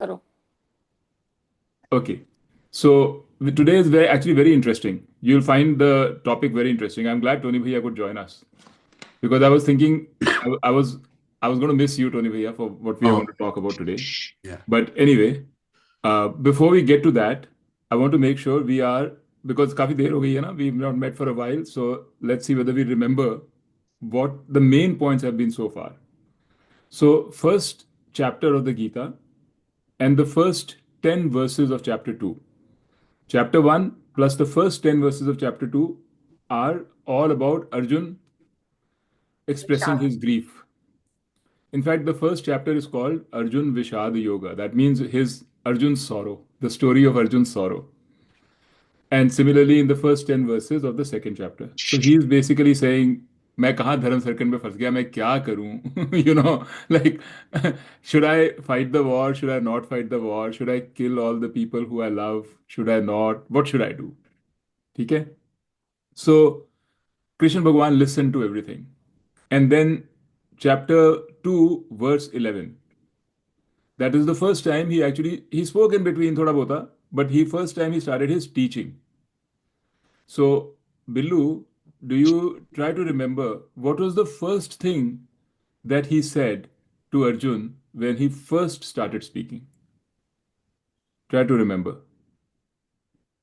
करो. Okay. So today is actually very interesting. You'll find the topic very interesting. I'm glad Tony Bhaiya could join us because I was thinking I was going to miss you, Tony Bhaiya, for what we are going Oh, to talk about today. yeah. But anyway, before we get to that, I want to make sure we are because काफी देर हो गई है ना, we've not met for a while. So let's see whether we remember what the main points have been so far. So first chapter of the Gita and the first 10 verses of chapter 2. Chapter 1 plus the first 10 verses of chapter 2 are all about Arjun expressing his grief. In fact, the first chapter is called Arjuna Vishada Yoga. That means his Arjun's sorrow, the story of Arjun's sorrow. And similarly, in the first 10 verses of the second chapter. So he is basically saying, मैं कहाँ धर्म circle में फंस गया मैं क्या करूं you know like should I fight the war, should I not fight the war, should I kill all the people who I love, should I not, what should I do? ठीक है. So Krishna Bhagwan listened to everything. And then chapter 2, verse 11. That is the first time he spoke in between thoda bota, but he first time he started his teaching. So Billu, do you try to remember what was the first thing that he said to Arjun when he first started speaking? Try to remember.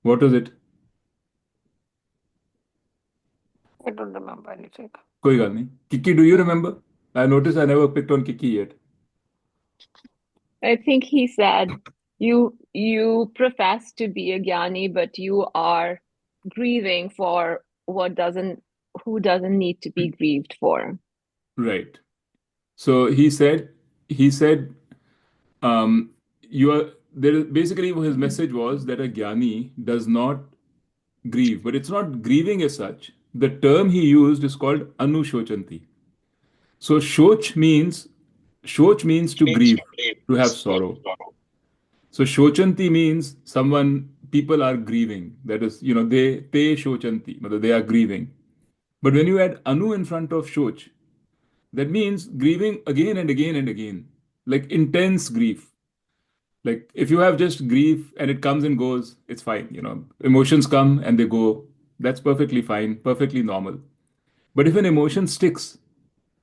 What was it? I don't remember anything. कोई गल नहीं. Kiki, do you remember? I noticed I never picked on Kiki yet. I think he said, you profess to be a jnani, but you are grieving for who doesn't need to be grieved for. Right. So he said, you are there. Basically, his message was that a jnani does not grieve, but it's not grieving as such. The term he used is called anushocanti. So shoch means to grieve, to have sorrow. So shochanti means people are grieving. That is, they shochanti, matlab they are grieving. But when you add anu in front of shoch, that means grieving again and again and again, like intense grief. Like if you have just grief and it comes and goes, it's fine. Emotions come and they go. That's perfectly fine, perfectly normal. But if an emotion sticks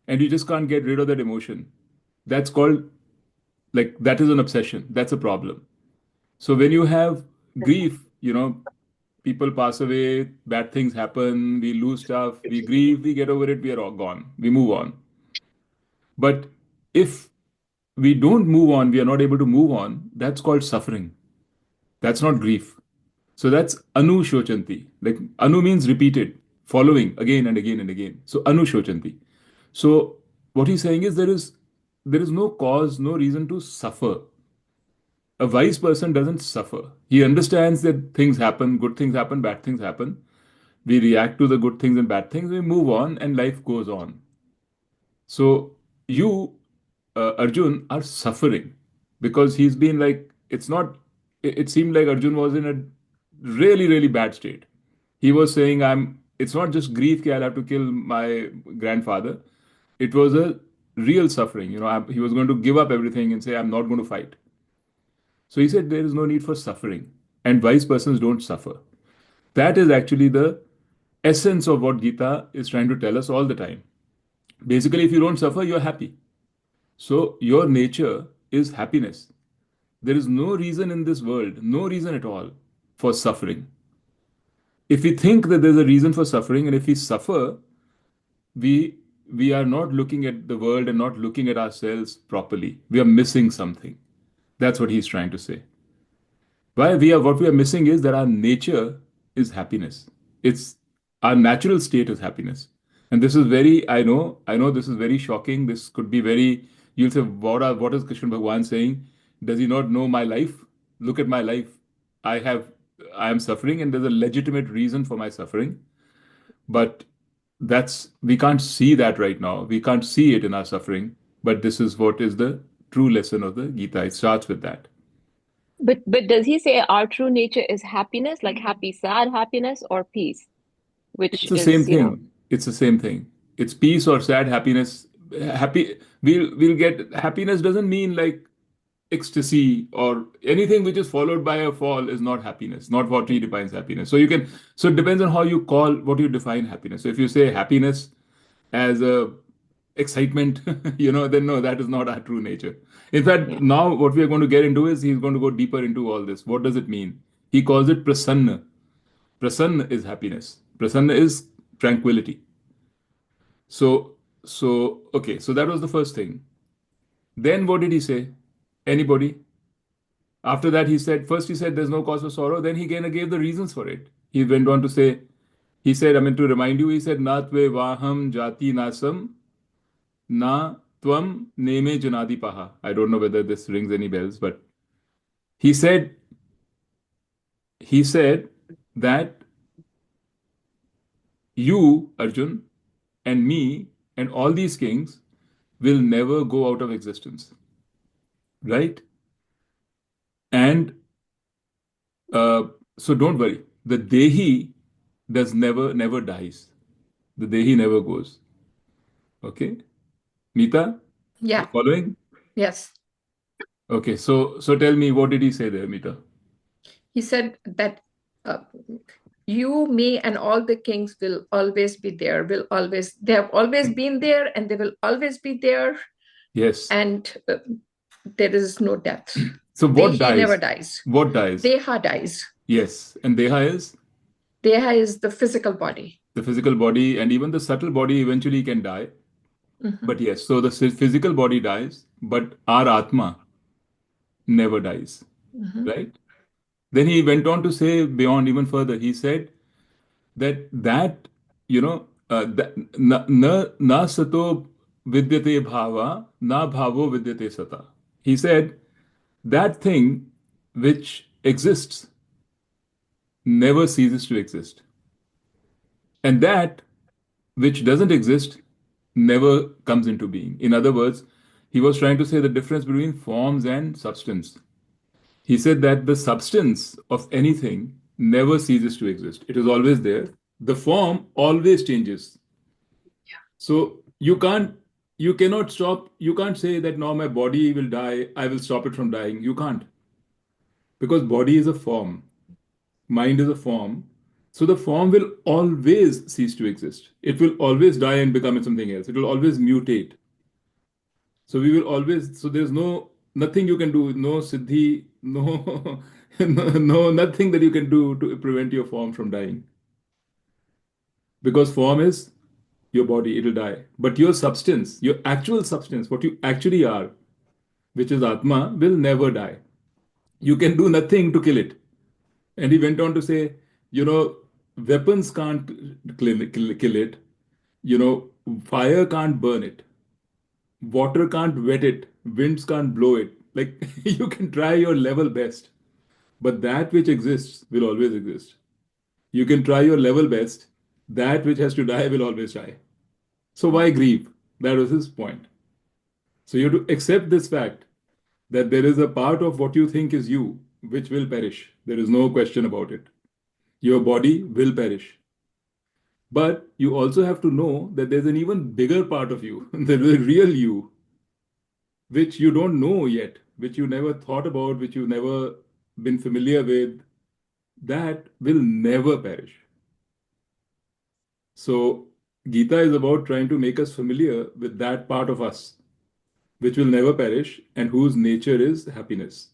and you just can't get rid of that emotion, that's called, like, that is an obsession. That's a problem. So when you have grief, people pass away, bad things happen, we lose stuff, we grieve, we get over it, we are all gone, we move on. But if we don't move on, we are not able to move on, that's called suffering. That's not grief. So that's anu shochanti. Like anu means repeated, following again and again and again. So anu shochanti. So what he's saying is there is no cause, no reason to suffer. A wise person doesn't suffer. He understands that things happen, good things happen, bad things happen. We react to the good things and bad things, we move on, and life goes on. So you, Arjun, are suffering because he's been like, it's not, it seemed like Arjun was in a really, really bad state. He was saying, it's not just grief, that I'll have to kill my grandfather. It was a real suffering. He was going to give up everything and say, I'm not going to fight. So he said, there is no need for suffering, and wise persons don't suffer. That is actually the essence of what Gita is trying to tell us all the time. Basically, if you don't suffer, you're happy. So your nature is happiness. There is no reason in this world, no reason at all for suffering. If we think that there's a reason for suffering, and if we suffer, we we are not looking at the world and not looking at ourselves properly. We are missing something. That's what he's trying to say. What we are missing is that our nature is happiness. It's our natural state is happiness. And this is very, I know this is very shocking. This could be very, you'll say, what is Krishna Bhagwan saying? Does he not know my life? Look at my life. I have I am suffering and there's a legitimate reason for my suffering. But we can't see that right now. We can't see it in our suffering. But this is what is the true lesson of the Gita. It starts with that. But does he say our true nature is happiness, like happy, sad happiness, or peace, which It's the same is, thing. It's the same thing. It's peace or sad happiness. Happy. We'll get happiness doesn't mean like ecstasy or anything which is followed by a fall is not happiness, not what he defines happiness. So it depends on how you call what you define happiness. So if you say happiness as a excitement, then no, that is not our true nature. In fact, Yeah. now what we are going to get into is he's going to go deeper into all this. What does it mean? He calls it prasanna. Prasanna is happiness. Prasanna is tranquility. So, okay, so that was the first thing. Then what did he say? Anybody? After that, first he said there's no cause for sorrow. Then he again gave the reasons for it. He went on to say, he said, I mean, to remind you, he said, na tve vaham jati nasam na tvam neme janadi paha. I don't know whether this rings any bells, but he said, he said that you, Arjun, and me, and all these kings will never go out of existence, right? And uh, so don't worry. The Dehi does never dies. The Dehi never goes. Okay, Meeta, you Yeah. following? Yes. Okay, so tell me, what did he say there, Meeta? He said that uh, you, me, and all the kings will always be there, they have always been there, and they will always be there. Yes. And there is no death. So what Dehi never dies? dies. What dies? Deha dies. Yes, and Deha is Deha is the physical body. the physical body, and even the subtle body eventually can die. But yes, so the physical body dies, but our Atma never dies, right? Then he went on to say beyond even further. He said that na sato vidyate bhava, na bhavo vidyate sata. He said that thing which exists never ceases to exist, and that which doesn't exist never comes into being. In other words, he was trying to say the difference between forms and substance. He said that the substance of anything never ceases to exist. It is always there. The form always changes. So you cannot stop, you can't say that now my body will die, I will stop it from dying. You can't. Because body is a form, mind is a form. So the form will always cease to exist. It will always die and become something else. It will always mutate. So we will always, so there's nothing you can do, no siddhi, no, nothing that you can do to prevent your form from dying. Because form is your body, it'll die. But your substance, your actual substance, what you actually are, which is Atma, will never die. You can do nothing to kill it. And he went on to say, weapons can't kill it. Fire can't burn it. Water can't wet it. Winds can't blow it. Like, you can try your level best. But that which exists will always exist. You can try your level best. That which has to die will always die. So why grieve? That was his point. So you have to accept this fact that there is a part of what you think is you which will perish. There is no question about it. Your body will perish. But you also have to know that there's an even bigger part of you, the real you, which you don't know yet, which you never thought about, which you've never been familiar with, that will never perish. So Gita is about trying to make us familiar with that part of us, which will never perish and whose nature is happiness.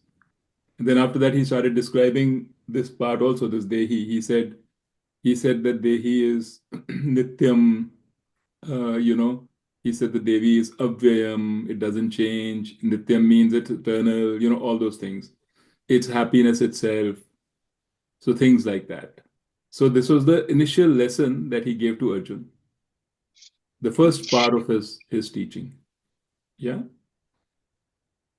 And then after that, he started describing this part also, this Dehi. He said that Dehi is Nityam, he said the Devi is Avyayam, it doesn't change. Nityam means it's eternal, all those things. It's happiness itself. So things like that. So this was the initial lesson that he gave to Arjun, the first part of his teaching. Yeah.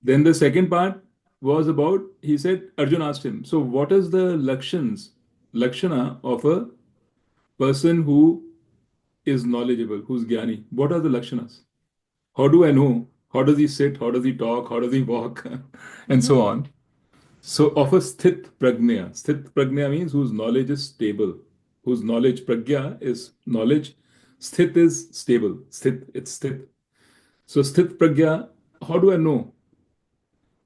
Then the second part was about, he said, Arjun asked him, so what is the lakshana of a person who is knowledgeable, who's jnani? What are the lakshanas? How do I know? How does he sit? How does he talk? How does he walk? And so on. So of a sthit prajna. Sthit prajna means whose knowledge is stable. Whose knowledge, pragya is knowledge. Sthit is stable. Sthit, it's sthit. So sthit pragya, how do I know?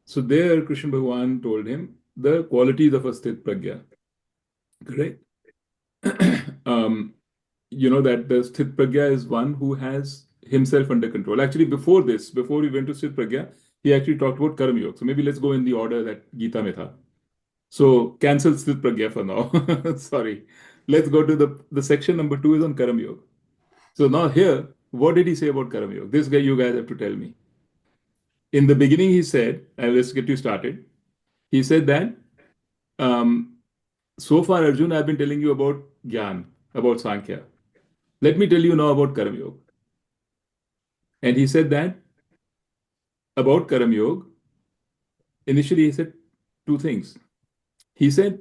So there, Krishna Bhagwan told him the qualities of a sthit pragya. Correct? That the sthit pragya is one who has himself under control. Actually, before this, before we went to sthit pragya, he actually talked about karma yoga. So maybe let's go in the order that Gita mein tha. So cancel sthit pragya for now. Sorry. Let's go to the section number 2 is on karma yoga. So now here, what did he say about karma yoga? This guy, you guys have to tell me. In the beginning, he said, and let's get you started. He said that so far, Arjun, I've been telling you about Gyan, about Sankhya. Let me tell you now about Karma Yoga. And he said that about Karma Yoga, initially he said two things. He said,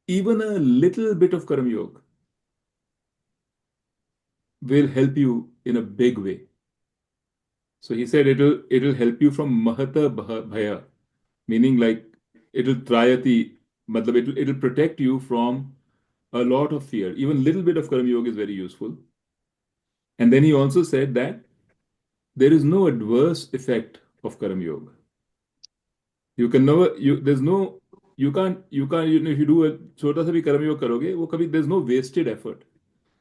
even a little bit of Karma Yoga will help you in a big way. So he said it'll help you from Mahata Bhaya, meaning like it'll trayati, matlab it'll protect you from a lot of fear. Even little bit of Karma Yoga is very useful. And then he also said that there is no adverse effect of Karma Yoga. You can never, there's no, if you do a छोटा सा भी कर्म योग करोगे वो कभी there's no wasted effort.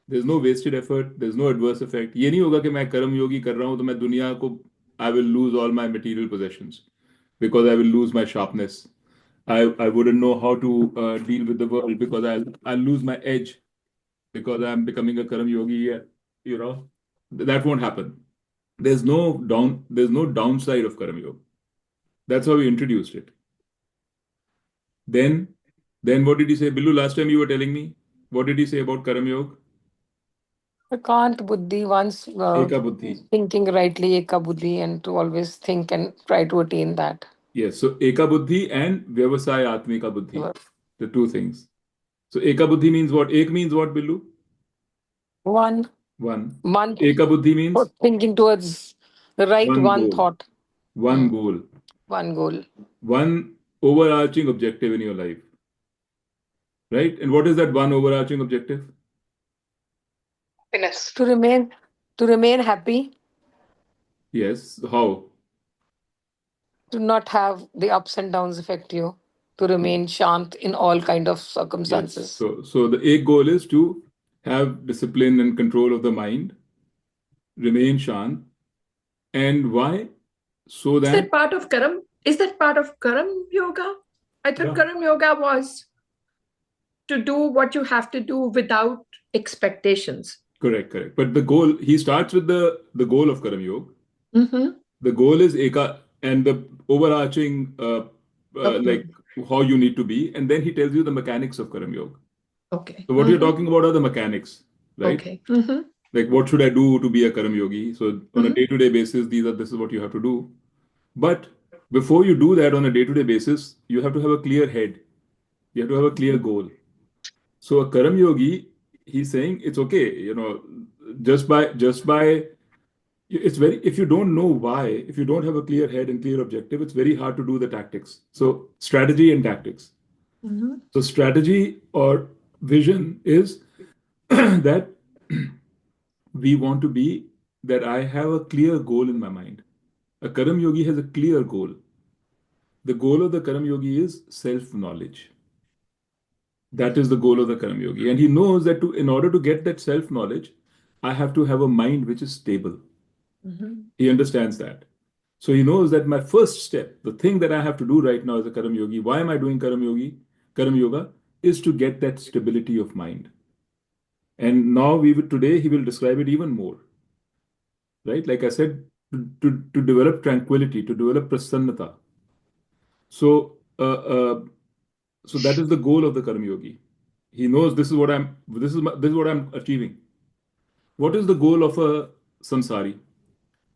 There's no wasted effort. There's no adverse effect. ये नहीं होगा कि मैं कर्म योगी कर रहा हूँ तो मैं दुनिया को I will lose all my material possessions because I will lose my sharpness. I wouldn't know how to deal with the world because I'll lose my edge because I'm becoming a karma yogi. You know, that won't happen. There's no downside of karma yoga. That's how we introduced it. Then what did he say? Billu, last time you were telling me, what did he say about karma yoga? Ekant buddhi, once Eka buddhi. thinking rightly, eka buddhi, and to always think and try to attain that. Yes, so eka buddhi and vyavasaya atmika buddhi, the two things. So eka buddhi means what? Ek means what, Billu? One. Eka buddhi means thinking towards the right one goal. thought. One goal. One goal. One overarching objective in your life. Right? And what is that one overarching objective? Happiness. To remain happy. Yes. How? To not have the ups and downs affect you. To remain shant in all kind of circumstances. Yes. So the ek goal is to have discipline and control of the mind, remain shant. And why? So that... Is that part of Karam? Is that part of Karam Yoga? I thought Karam Yoga was to do what you have to do without expectations. Correct. But the goal, he starts with the goal of Karam Yoga. Mm-hmm. The goal is eka and the overarching like how you need to be, and then he tells you the mechanics of Karam Yoga. Okay. So what you're talking about are the mechanics, right? Okay. Mm-hmm. Like what should I do to be a Karam Yogi? So on a day-to-day basis, this is what you have to do. But before you do that on a day-to-day basis, you have to have a clear head. You have to have a clear goal. So a Karam Yogi, he's saying it's okay, just by it's very, if you don't know why, if you don't have a clear head and clear objective, it's very hard to do the tactics. So strategy and tactics. Mm-hmm. So strategy or vision is that we want to be, that I have a clear goal in my mind. A Karam Yogi has a clear goal. The goal of the Karam Yogi is self-knowledge. That is the goal of the Karam Yogi. And he knows that in order to get that self-knowledge, I have to have a mind which is stable. Mm-hmm. He understands that. So he knows that my first step, the thing that I have to do right now as a Karam Yogi, why am I doing Karam Yoga, is to get that stability of mind. And now today he will describe it even more. Right? Like I said, to develop tranquility, to develop prasannata. So that is the goal of the Karma Yogi. He knows this is what I'm achieving. What is the goal of a samsari?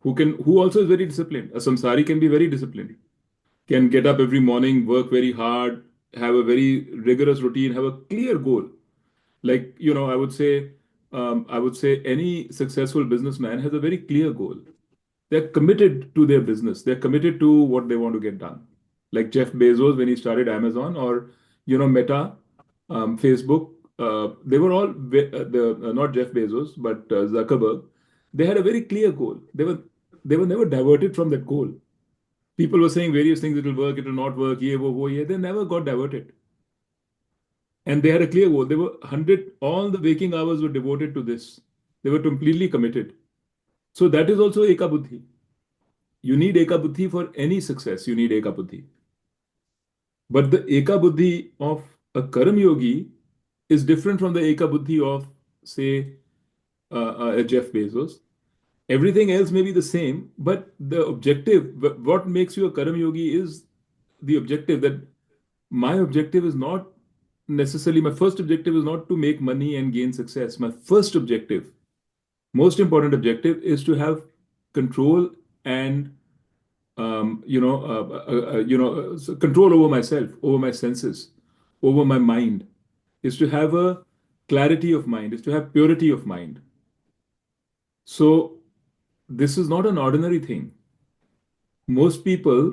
Who also is very disciplined. A samsari can be very disciplined, can get up every morning, work very hard, have a very rigorous routine, have a clear goal. Like, I would say any successful businessman has a very clear goal. They're committed to their business. They're committed to what they want to get done. Like Jeff Bezos when he started Amazon, or Meta, Facebook. They were all not Jeff Bezos, but Zuckerberg. They had a very clear goal. They were never diverted from that goal. People were saying various things, it will work, it will not work, ye, wo, ye. They never got diverted. And they had a clear goal. They were 100, all the waking hours were devoted to this. They were completely committed. So that is also Eka Buddhi. You need Eka Buddhi for any success. You need Eka Buddhi. But the Eka Buddhi of a Karam Yogi is different from the Eka Buddhi of, say, Jeff Bezos. Everything else may be the same, but the objective, what makes you a Karam Yogi is the objective that my objective is not necessarily, my first objective is not to make money and gain success. My first objective, most important objective, is to have control and so control over myself, over my senses, over my mind, is to have a clarity of mind, is to have purity of mind. So this is not an ordinary thing. Most people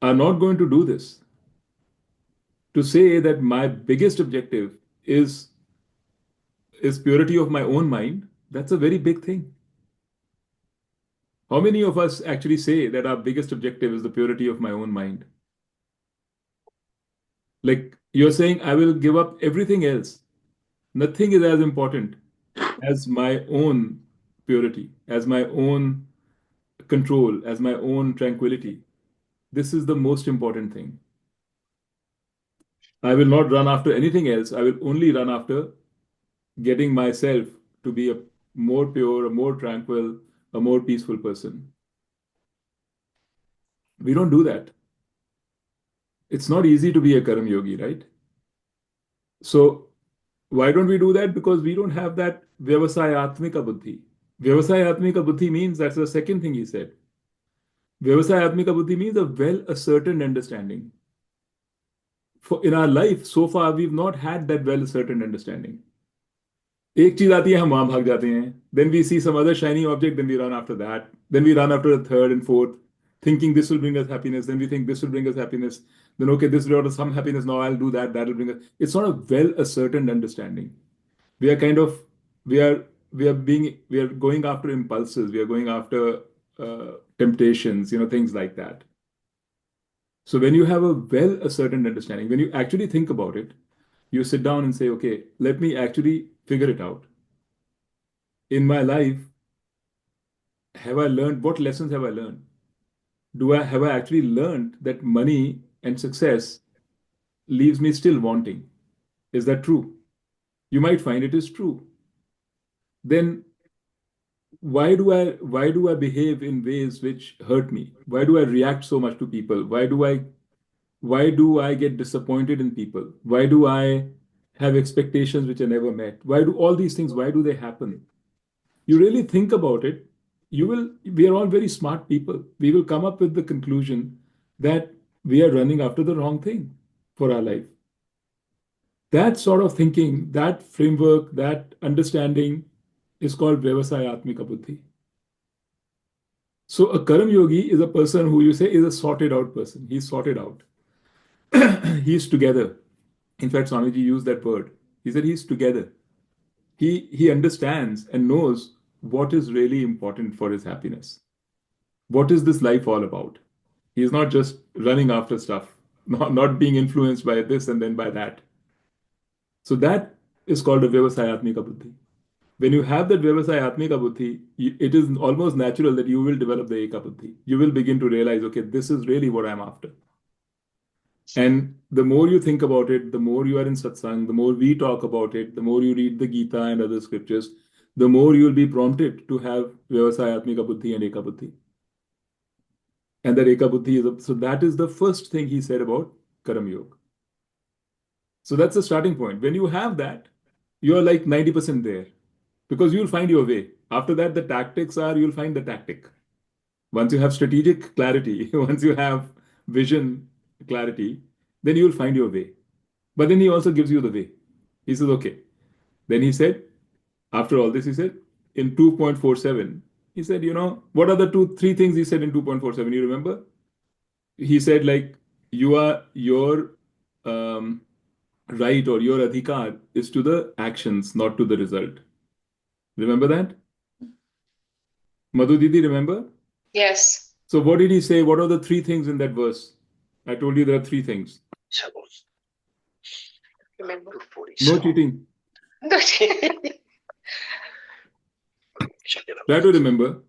are not going to do this. To say that my biggest objective is purity of my own mind, that's a very big thing. How many of us actually say that our biggest objective is the purity of my own mind? Like you're saying, I will give up everything else. Nothing is as important as my own purity, as my own control, as my own tranquility. This is the most important thing. I will not run after anything else. I will only run after getting myself to be a more pure, a more tranquil, a more peaceful person. We don't do that. It's not easy to be a Karam Yogi, right? So why don't we do that? Because we don't have that Vyavasayatmika Buddhi. Vyavasayatmika Buddhi means, that's the second thing he said. Vyavasayatmika Buddhi means a well-ascertained understanding. In our life, so far, we've not had that well-ascertained understanding. एक चीज आती है, हम वहां भाग जाते हैं. Then we see some other shiny object, then we run after that. Then we run after a third and fourth, thinking this will bring us happiness. Then we think this will bring us happiness. Then, okay, this brought us some happiness. Now I'll do that. That'll bring us. It's not a well-ascertained understanding. We are kind of, we are, we are going after impulses. We are going after temptations, things like that. So when you have a well-ascertained understanding, when you actually think about it, you sit down and say, okay, let me actually figure it out. In my life, have I learned, what lessons have I learned? Have I actually learned that money and success leaves me still wanting? Is that true? You might find it is true. Then why do I behave in ways which hurt me? Why do I react so much to people? Why do I get disappointed in people? Why do I have expectations which are never met? Why do all these things, why do they happen? You really think about it, we are all very smart people. We will come up with the conclusion that we are running after the wrong thing for our life. That sort of thinking, that framework, that understanding is called Vyavasayatmika Buddhi. So a Karam Yogi is a person who you say is a sorted out person. He's sorted out. He's together. In fact, Swamiji used that word. He said he's together. He understands and knows what is really important for his happiness. What is this life all about? He is not just running after stuff, not being influenced by this and then by that. So that is called a Vyavasayatmika Buddhi. When you have that Vyavasayatmika Buddhi, it is almost natural that you will develop the Eka Buddhi. You will begin to realize, okay, this is really what I'm after. And the more you think about it, the more you are in satsang, the more we talk about it, the more you read the Gita and other scriptures, the more you will be prompted to have Vyavasayatmika Buddhi and Eka Buddhi. And that Eka Buddhi so that is the first thing he said about Karam Yoga. So that's the starting point. When you have that, you are like 90% there because you'll find your way. After that, the tactics are, you'll find the tactic. Once you have strategic clarity, once you have vision clarity, then you'll find your way. But then he also gives you the way. He says, okay. Then he said, after all this, he said, in 2.47, he said, what are the three things he said in 2.47? You remember? He said, like, your right or your adhikar is to the actions, not to the result. Remember that? Madhu Didi, remember? Yes. So what did he say? What are the three things in that verse? I told you there are three things. Remember? No cheating. Try to remember.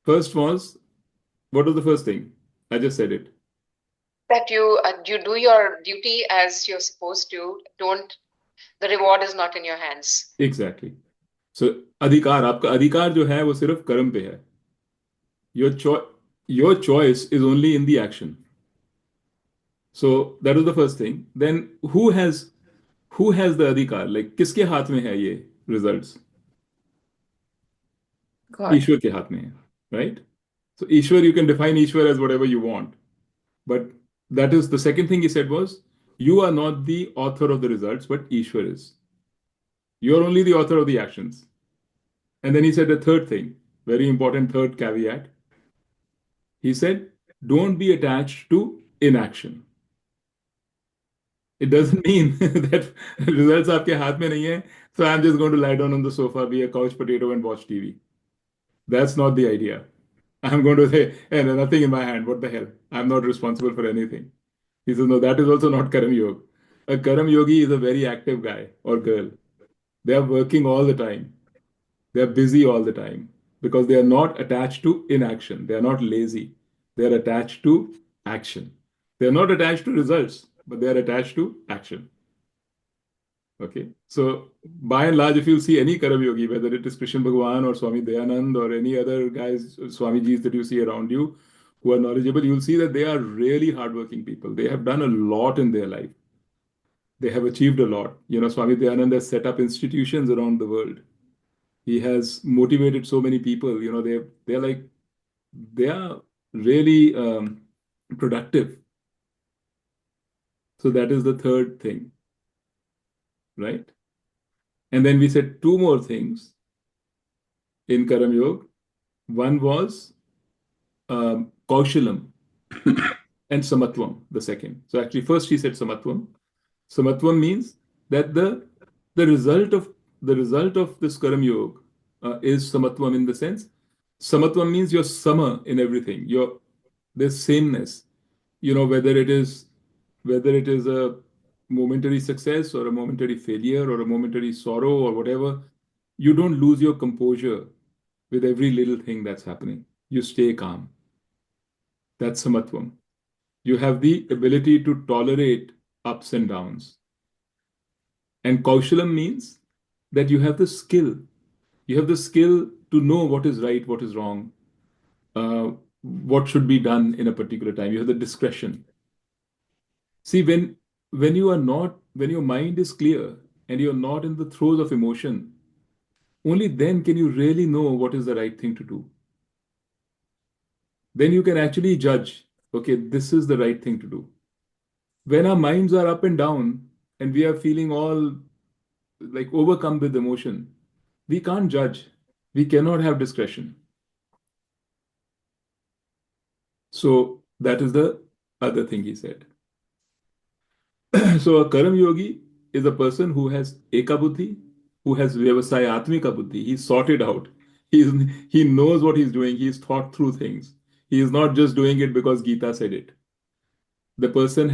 First was, what was the first thing? I just said it. That you do your duty as you're supposed to. The reward is not in your hands. Exactly. So अधिकार, आपका अधिकार जो है वो सिर्फ कर्म पे है. Your choice is only in the action. So that was the first thing. Then who has the adhikar? Like किसके हाथ में है ये results? God. ईश्वर के हाथ में है, right? So Ishwar, you can define Ishwar as whatever you want. But that is the second thing he said was, you are not the author of the results, but Ishwar is. You are only the author of the actions. And then he said the third thing, very important third caveat. He said, don't be attached to inaction. It doesn't mean that results आपके हाथ में नहीं है, so I'm just going to lie down on the sofa, be a couch potato and watch TV. That's not the idea. I'm going to say, hey, there's nothing in my hand. What the hell? I'm not responsible for anything. He says, no, that is also not Karam Yoga. A Karam Yogi is a very active guy or girl. They are working all the time. They are busy all the time because they are not attached to inaction. They are not lazy. They are attached to action. They are not attached to results, but they are attached to action. Okay. So by and large, if you see any Karam Yogi, whether it is Krishna Bhagwan or Swami Dayanand or any other guys, Swamijis that you see around you who are knowledgeable, you'll see that they are really hardworking people. They have done a lot in their life. They have achieved a lot. Swami Dayanand has set up institutions around the world. He has motivated so many people. They are really productive. So that is the third thing, right? And then we said two more things in Karam Yoga. One was Kaushalam and Samatvam, the second. So actually, first he said Samatvam. Samatvam means that the result of this Karam Yoga is Samatvam in the sense. Samatvam means you're sama in everything. There's sameness. Whether it is a momentary success or a momentary failure or a momentary sorrow or whatever, you don't lose your composure with every little thing that's happening. You stay calm. That's samatvam. You have the ability to tolerate ups and downs. And kaushalam means that you have the skill. You have the skill to know what is right, what is wrong, what should be done in a particular time. You have the discretion. See, when your mind is clear and you're not in the throes of emotion, only then can you really know what is the right thing to do. Then you can actually judge, okay, this is the right thing to do. When our minds are up and down and we are feeling all like overcome with emotion, we can't judge. We cannot have discretion. So that is the other thing he said. So a Karam Yogi is a person who has Eka Buddhi, who has Vyavasayatmika Buddhi. He's sorted out. He knows what he's doing. He's thought through things. He is not just doing it because Gita said it. The person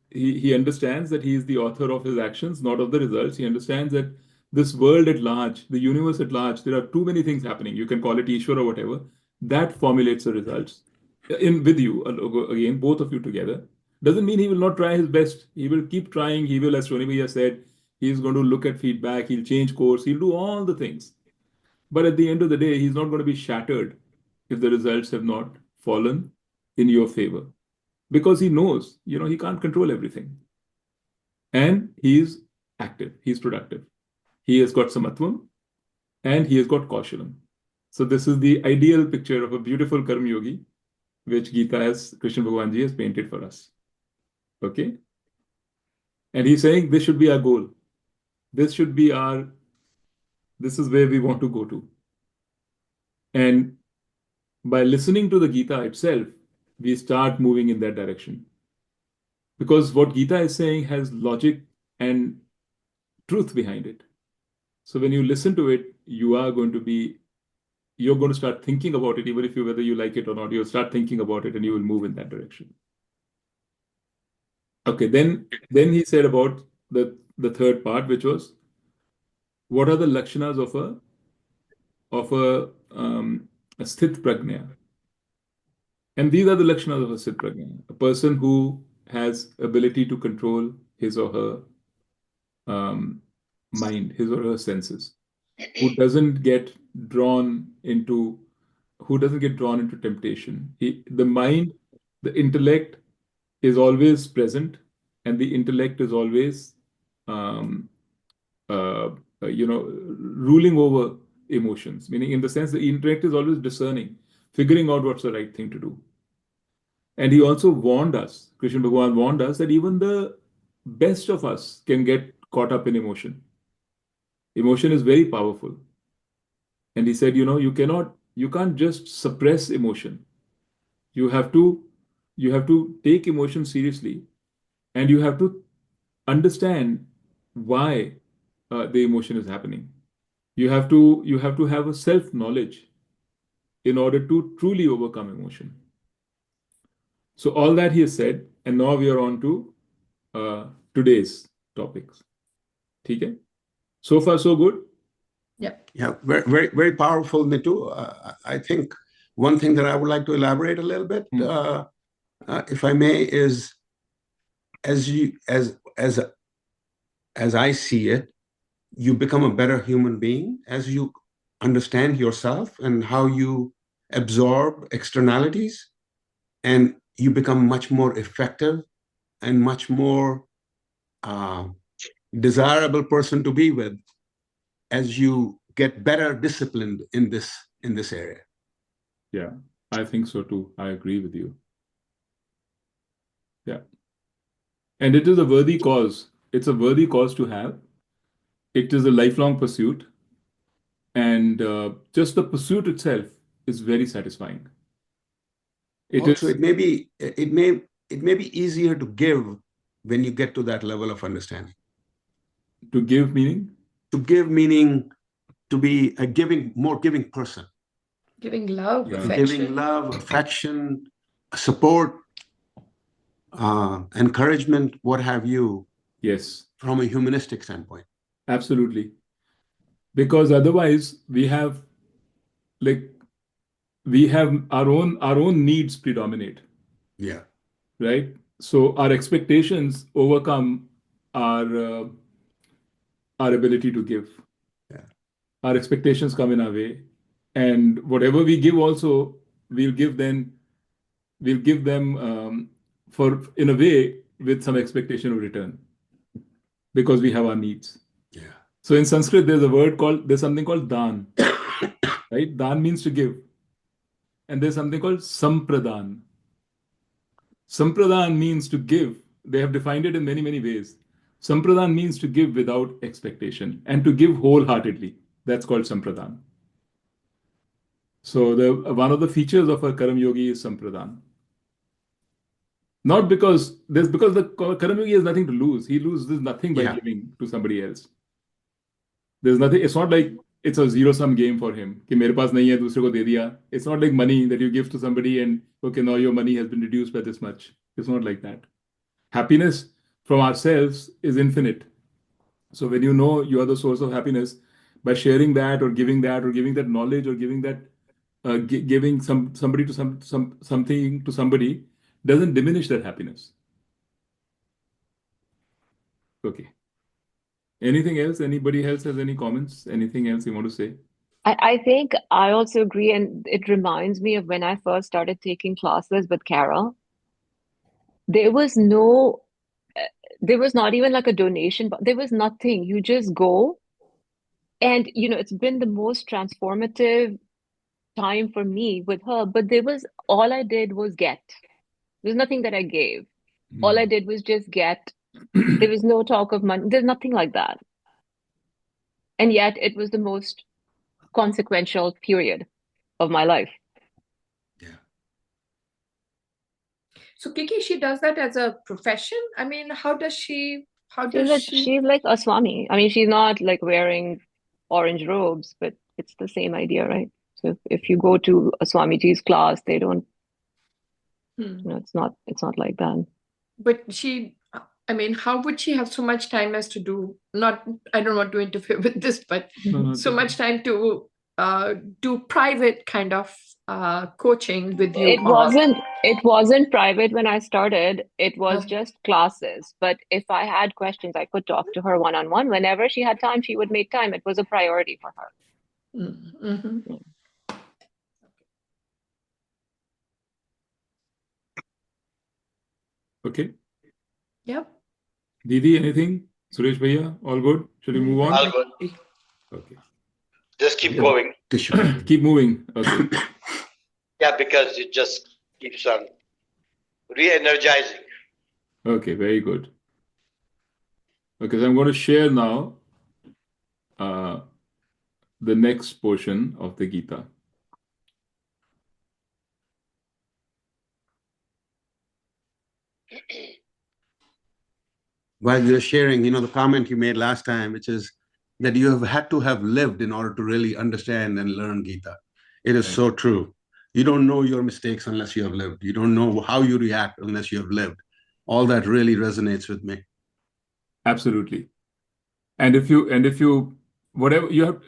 he understands that he is the author of his actions, not of the results. He understands that this world at large, the universe at large, there are too many things happening. You can call it Ishwar or whatever. That formulates the results. With you, again, both of you together. Doesn't mean he will not try his best. He will keep trying. He will, as Shoni Bhaiya said, he's going to look at feedback. He'll change course. He'll do all the things. But at the end of the day, he's not going to be shattered if the results have not fallen in your favor. Because he knows, he can't control everything. And he's active. He's productive. He has got samatvam and he has got kaushalam. So this is the ideal picture of a beautiful Karma Yogi, which Krishna Bhagwan Ji has painted for us. Okay? And he's saying this should be our goal. This is where we want to go to. And by listening to the Gita itself, we start moving in that direction. Because what Gita is saying has logic and truth behind it. So when you listen to it, you are going to be you're going to start thinking about it, even if whether you like it or not, you'll start thinking about it and you will move in that direction. Okay, then he said about the third part, which was, what are the lakshanas of a sthit prajna? And these are the lakshanas of a sthit prajna. A person who has ability to control his or her mind, his or her senses, who doesn't get drawn into temptation. The mind, the intellect is always present, and the intellect is always um, ruling over emotions, meaning in the sense the intellect is always discerning, figuring out what's the right thing to do. And he also warned us, Krishna Bhagavan warned us, that even the best of us can get caught up in emotion. Emotion is very powerful. And he said, you can't just suppress emotion. You have to take emotion seriously, and you have to understand why the emotion is happening. You have to have a self-knowledge in order to truly overcome emotion. So all that he has said, and now we are on to today's topics. Okay? So far, so good? Yeah, very, very, very powerful, Nitu. I think one thing that I would like to elaborate a little bit, if I may, is as I see it, you become a better human being as you understand yourself and how you absorb externalities, and you become much more effective and much more desirable person to be with as you get better disciplined in this area. Yeah, I think so too. I agree with you. Yeah. And it is a worthy cause. It's a worthy cause to have. It is a lifelong pursuit. And just the pursuit itself is very satisfying. It may be easier to give when you get to that level of understanding. To give meaning? To give meaning to be a more giving person. Giving love, affection. Giving love, affection, support, encouragement, what have you. Yes. From a humanistic standpoint. Absolutely. Because otherwise we have our own needs predominate. Yeah. Right? So our expectations overcome our ability to give. Yeah. Our expectations come in our way, and whatever we give also, we'll give them for in a way with some expectation of return, because we have our needs. Yeah. So in Sanskrit, there's something called dan. Right? Dan means to give. And there's something called sampradan. Sampradan means to give. They have defined it in many, many ways. Sampradan means to give without expectation and to give wholeheartedly. That's called sampradan. So one of the features of a Karam Yogi is sampradan. Not because the Karam Yogi has nothing to lose. He loses nothing by giving to somebody else. There's nothing. It's not like it's a zero-sum game for him. कि मेरे पास नहीं है, दूसरे को दे दिया. It's not like money that you give to somebody and okay, now your money has been reduced by this much. It's not like that. Happiness from ourselves is infinite. So when you know you are the source of happiness, by sharing that or giving that knowledge or giving that giving somebody to something to somebody doesn't diminish that happiness. Okay. Anything else? Anybody else has any comments? Anything else you want to say? I think I also agree, and it reminds me of when I first started taking classes with Carol. There was not even like a donation, but there was nothing. You just go, and it's been the most transformative time for me with her. But all I did was get. There's nothing that I gave. All I did was just get. There was no talk of money. There's nothing like that. And yet it was the most consequential period of my life. Yeah. So Kiki, she does that as a profession? I mean, how does she? She's like a Swami. I mean, she's not like wearing orange robes, but it's the same idea, right? So if you go to a Swamiji's class, they don't, Hmm. it's not like that. But how would she have so much time as to do, not, I don't want to interfere with this, but No, so much time to do private kind of coaching with you all? It wasn't private when I started. It was just classes. But if I had questions, I could talk to her one-on-one. Whenever she had time, she would make time. It was a priority for her. Mm-hmm. Okay. Yep. Didi, anything? Suresh Bhaiya, all good? Shall we move on? All good. Okay. Just keep going. Keep moving. Okay. Yeah, because it just keeps on re-energizing. Okay, very good. Okay, so I'm going to share now the next portion of the Gita. While you're sharing, the comment you made last time, which is that you have had to have lived in order to really understand and learn Gita. It is so true. You don't know your mistakes unless you have lived. You don't know how you react unless you have lived. All that really resonates with me. Absolutely. And if you whatever you have,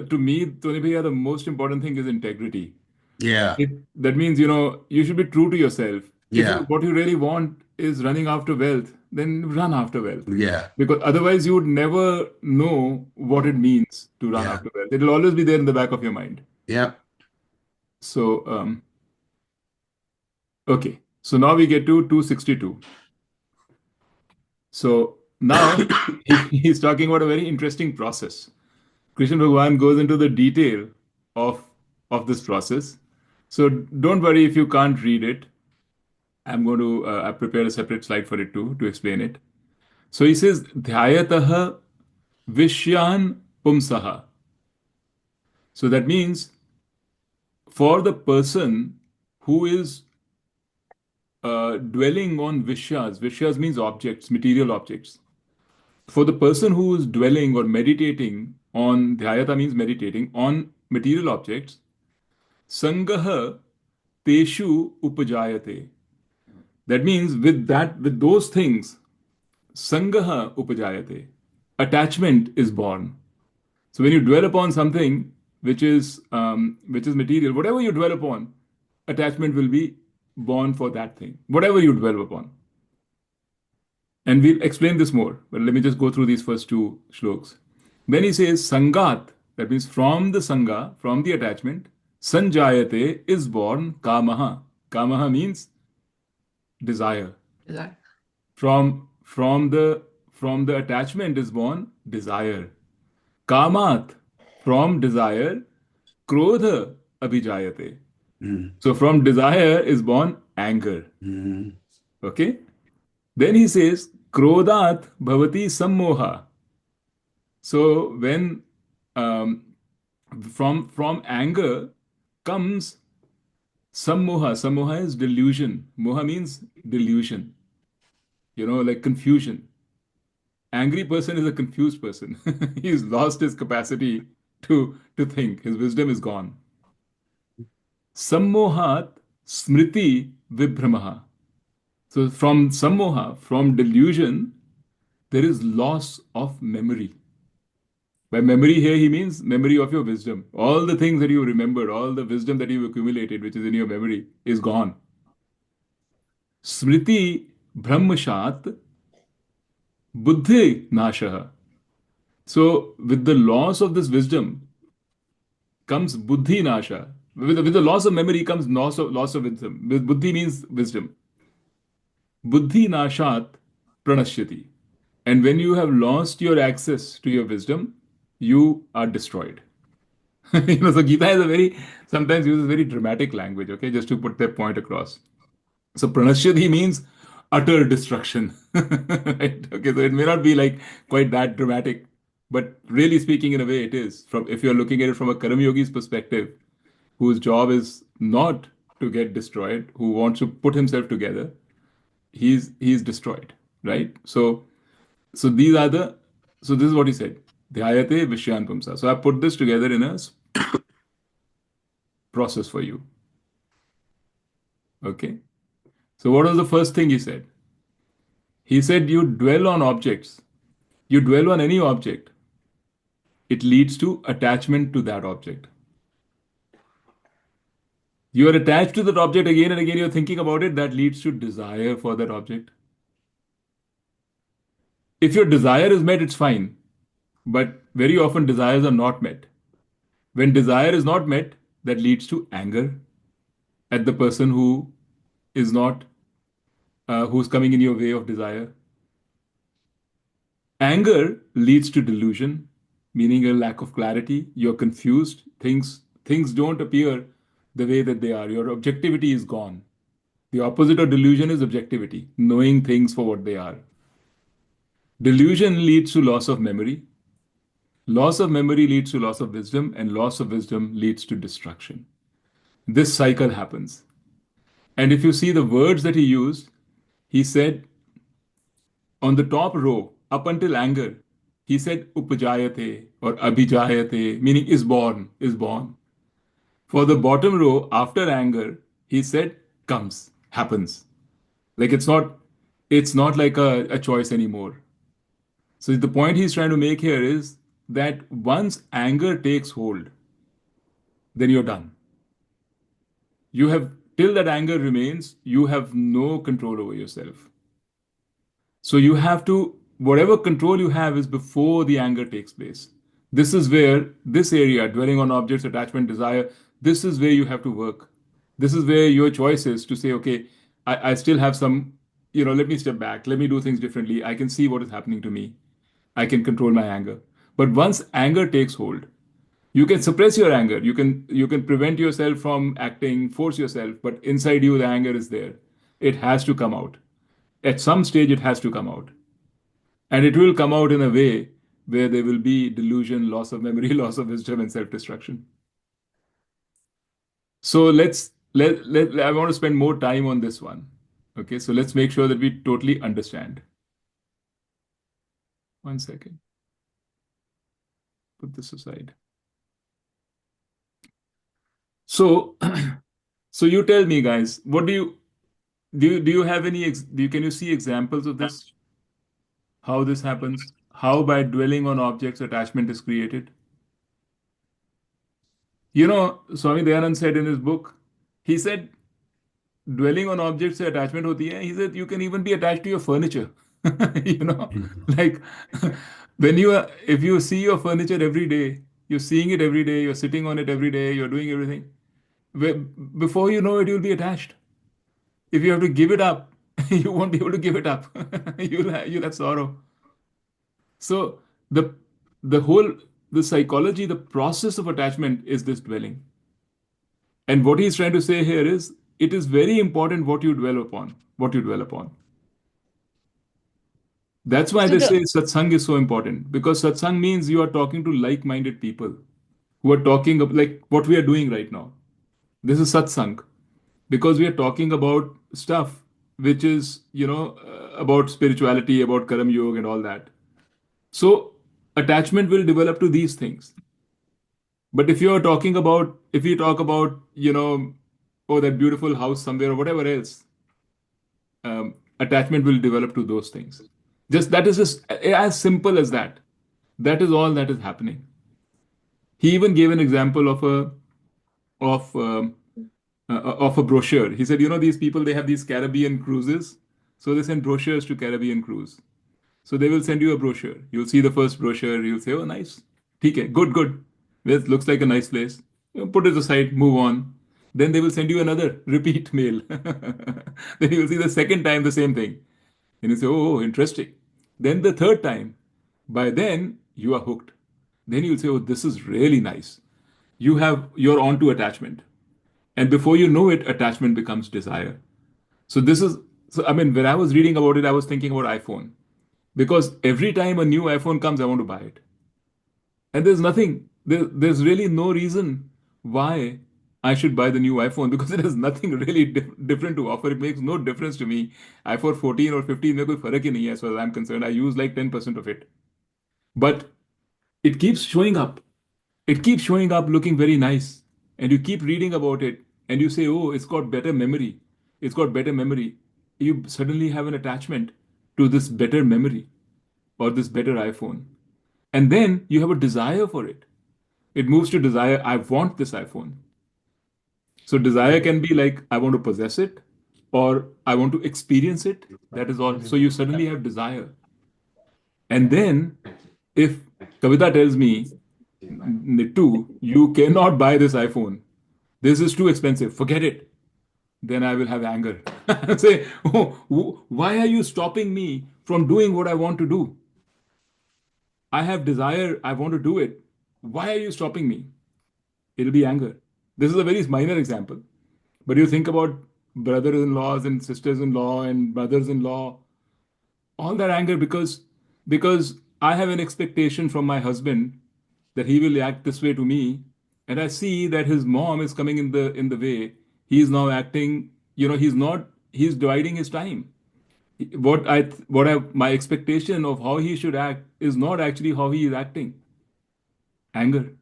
to me, Tony Bhaiya, the most important thing is integrity. Yeah. That means, you should be true to yourself. Yeah. What you really want is running after wealth, then run after wealth. Yeah. Because otherwise you would never know what it means to run after wealth. It'll always be there in the back of your mind. Yeah. So, okay. So now we get to 262. So now he's talking about a very interesting process. Krishna Bhagavan goes into the detail of this process. So don't worry if you can't read it. I'm going to I prepared a separate slide for it too to explain it. So he says dhyayataha vishyan pumsaha. So that means for the person who is dwelling on vishyas means objects, material objects. For the person who is dwelling or meditating on dhyayata means meditating on material objects, sangaha teshu upajayate. That means with those things, sangaha upajayate. Attachment is born. So when you dwell upon something which is material, whatever you dwell upon, attachment will be born for that thing. Whatever you dwell upon. And we'll explain this more, but let me just go through these first two shlokas. Then he says sangat, that means from the sangha, from the attachment, sanjayate is born kamaha. Kamaha means desire. Desire. From the attachment is born desire. Kamat, from desire, krodha abhijayate. So from desire is born anger. Okay? Then he says, krodhat bhavati sammoha. So when from anger comes sammoha. Sammoha is delusion. Moha means delusion. Like confusion. Angry person is a confused person. He's lost his capacity to think. His wisdom is gone. Sammohat smriti vibhramaha. So from sammoha, from delusion, there is loss of memory. By memory here, he means memory of your wisdom. All the things that you remembered, all the wisdom that you accumulated, which is in your memory, is gone. Smriti brahmashat buddhi nashaha. So with the loss of this wisdom comes buddhi nasha. With the loss of memory comes loss of wisdom. Buddhi means wisdom. Buddhi nashat pranashyati. And when you have lost your access to your wisdom, you are destroyed. So Gita is sometimes uses very dramatic language, okay, just to put their point across. So pranashyati means utter destruction. Right? Okay, so it may not be like quite that dramatic, but really speaking in a way it is. If you're looking at it from a Karma Yogi's perspective, whose job is not to get destroyed, who wants to put himself together, he's destroyed, right? So these are so this is what he said. Dhyayate Vishyan Pumsa. So I put this together in a process for you. Okay? So what was the first thing he said? He said you dwell on objects. You dwell on any object. It leads to attachment to that object. You are attached to that object again and again, you're thinking about it, that leads to desire for that object. If your desire is met, it's fine. But very often desires are not met. When desire is not met, that leads to anger at the person who is not, who's coming in your way of desire. Anger leads to delusion, meaning a lack of clarity. You're confused. Things don't appear the way that they are. Your objectivity is gone. The opposite of delusion is objectivity, knowing things for what they are. Delusion leads to loss of memory. Loss of memory leads to loss of wisdom, and loss of wisdom leads to destruction. This cycle happens. And if you see the words that he used, he said on the top row, up until anger, he said upajayate or abhijayate, meaning is born, is born. For the bottom row, after anger, he said comes, happens. Like it's not like a choice anymore. So the point he's trying to make here is that once anger takes hold, then you're done. You have, till that anger remains, you have no control over yourself. So you have to, whatever control you have is before the anger takes place. This is where this area, dwelling on objects, attachment, desire, this is where you have to work. This is where your choice is to say, okay, I still have some, let me step back, let me do things differently. I can see what is happening to me. I can control my anger. But once anger takes hold, you can suppress your anger. You can prevent yourself from acting, force yourself, but inside you the anger is there. It has to come out. At some stage it has to come out. And it will come out in a way where there will be delusion, loss of memory, loss of wisdom, and self-destruction. So I want to spend more time on this one. Okay, so let's make sure that we totally understand. One second. Put this aside. So, so you tell me, guys, what do you have any, can you see examples of this? How this happens? How by dwelling on objects, attachment is created? Swami Dayanand said in his book, he said, dwelling on objects से attachment होती है. He said, you can even be attached to your furniture. you know, like if you see your furniture every day, you're seeing it every day, you're sitting on it every day, you're doing everything. Before you know it, you'll be attached. If you have to give it up, you won't be able to give it up. You'll have sorrow. So the the psychology, the process of attachment is this dwelling. And what he's trying to say here is, it is very important what you dwell upon. That's why So they the say satsang is so important, because satsang means you are talking to like-minded people who are talking like what we are doing right now. This is satsang, because we are talking about stuff which is, about spirituality, about karam yoga and all that. So attachment will develop to these things. But if you talk about, oh, that beautiful house somewhere or whatever else, attachment will develop to those things. That is just as simple as that. That is all that is happening. He even gave an example of um, of a brochure. He said, these people, they have these Caribbean cruises, so they send brochures to Caribbean cruise. So they will send you a brochure. You'll see the first brochure. You'll say, oh, nice. Okay, good. This looks like a nice place. Put it aside, move on. Then they will send you another repeat mail. Then you will see the second time the same thing. And you say, oh, interesting. Then the third time, by then you are hooked. Then you'll say, oh, this is really nice. You're on to attachment. And before you know it, attachment becomes desire. So I mean, when I was reading about it, I was thinking about iPhone. Because every time a new iPhone comes, I want to buy it. And there's really no reason why I should buy the new iPhone, because it has nothing really different to offer. It makes no difference to me. iPhone 14 or 15, में कोई फर्क ही नहीं है, as far as I'm concerned. I use like 10% of it. But it keeps showing up. It keeps showing up looking very nice. and you keep reading about it, and you say, oh, it's got better memory, it's got better memory, you suddenly have an attachment to this better memory or this better iPhone. And then you have a desire for it. It moves to desire, I want this iPhone. So desire can be like, I want to possess it, or I want to experience it. That is all. So you suddenly have desire. And then if Kavita tells me, Nittu, you cannot buy this iPhone. This is too expensive. Forget it. Then I will have anger. Say, oh, why are you stopping me from doing what I want to do? I have desire. I want to do it. Why are you stopping me? It'll be anger. This is a very minor example. But you think about brothers-in-laws and sisters-in-law and brothers-in-law, all that anger because I have an expectation from my husband that he will act this way to me, and I see that his mom is coming in the way. He's now acting, he's dividing his time. What I my expectation of how he should act is not actually how he is acting. Anger.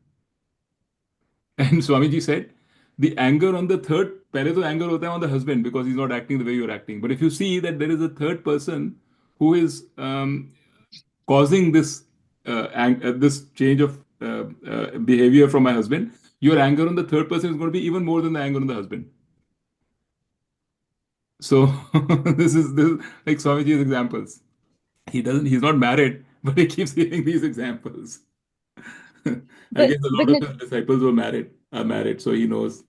And Swamiji said, the anger on the third, पहले तो anger होता है on the husband because he's not acting the way you're acting. But if you see that there is a third person who is causing this change of behavior from my husband, your anger on the third person is going to be even more than the anger on the husband. So this is like Swamiji's examples. He's not married, but he keeps giving these examples. I guess a lot of his disciples are married, so he knows.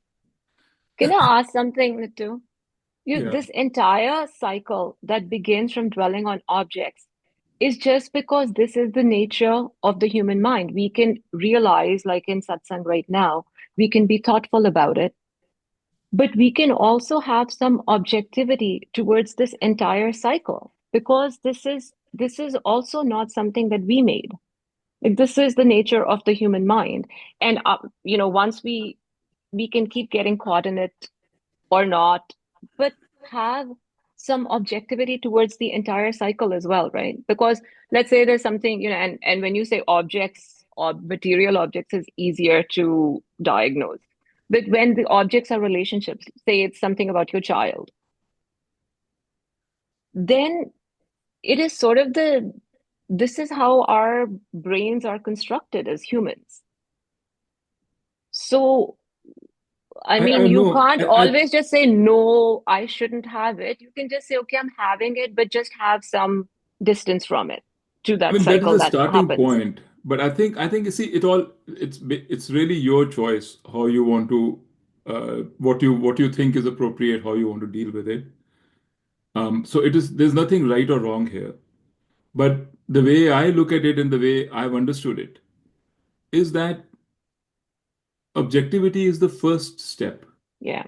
Can I ask something, Nitu? Yeah. This entire cycle that begins from dwelling on objects is just because this is the nature of the human mind. We can realize, like in satsang right now, we can be thoughtful about it, but we can also have some objectivity towards this entire cycle because this is also not something that we made. Like this is the nature of the human mind, and once we can keep getting caught in it or not, but have some objectivity towards the entire cycle as well, right? Because let's say there's something, and when you say objects or material objects is easier to diagnose. But when the objects are relationships, say it's something about your child, then it is sort of this is how our brains are constructed as humans. So I mean, you know. can't always just say, no, I shouldn't have it. You can just say, okay, I'm having it, but just have some distance from it to that That cycle is a that starting happens. point. But I think you see it's really your choice how you want to what you think is appropriate, how you want to deal with it. So there's nothing right or wrong here. But the way I look at it and the way I've understood it is that objectivity is the first step. Yeah.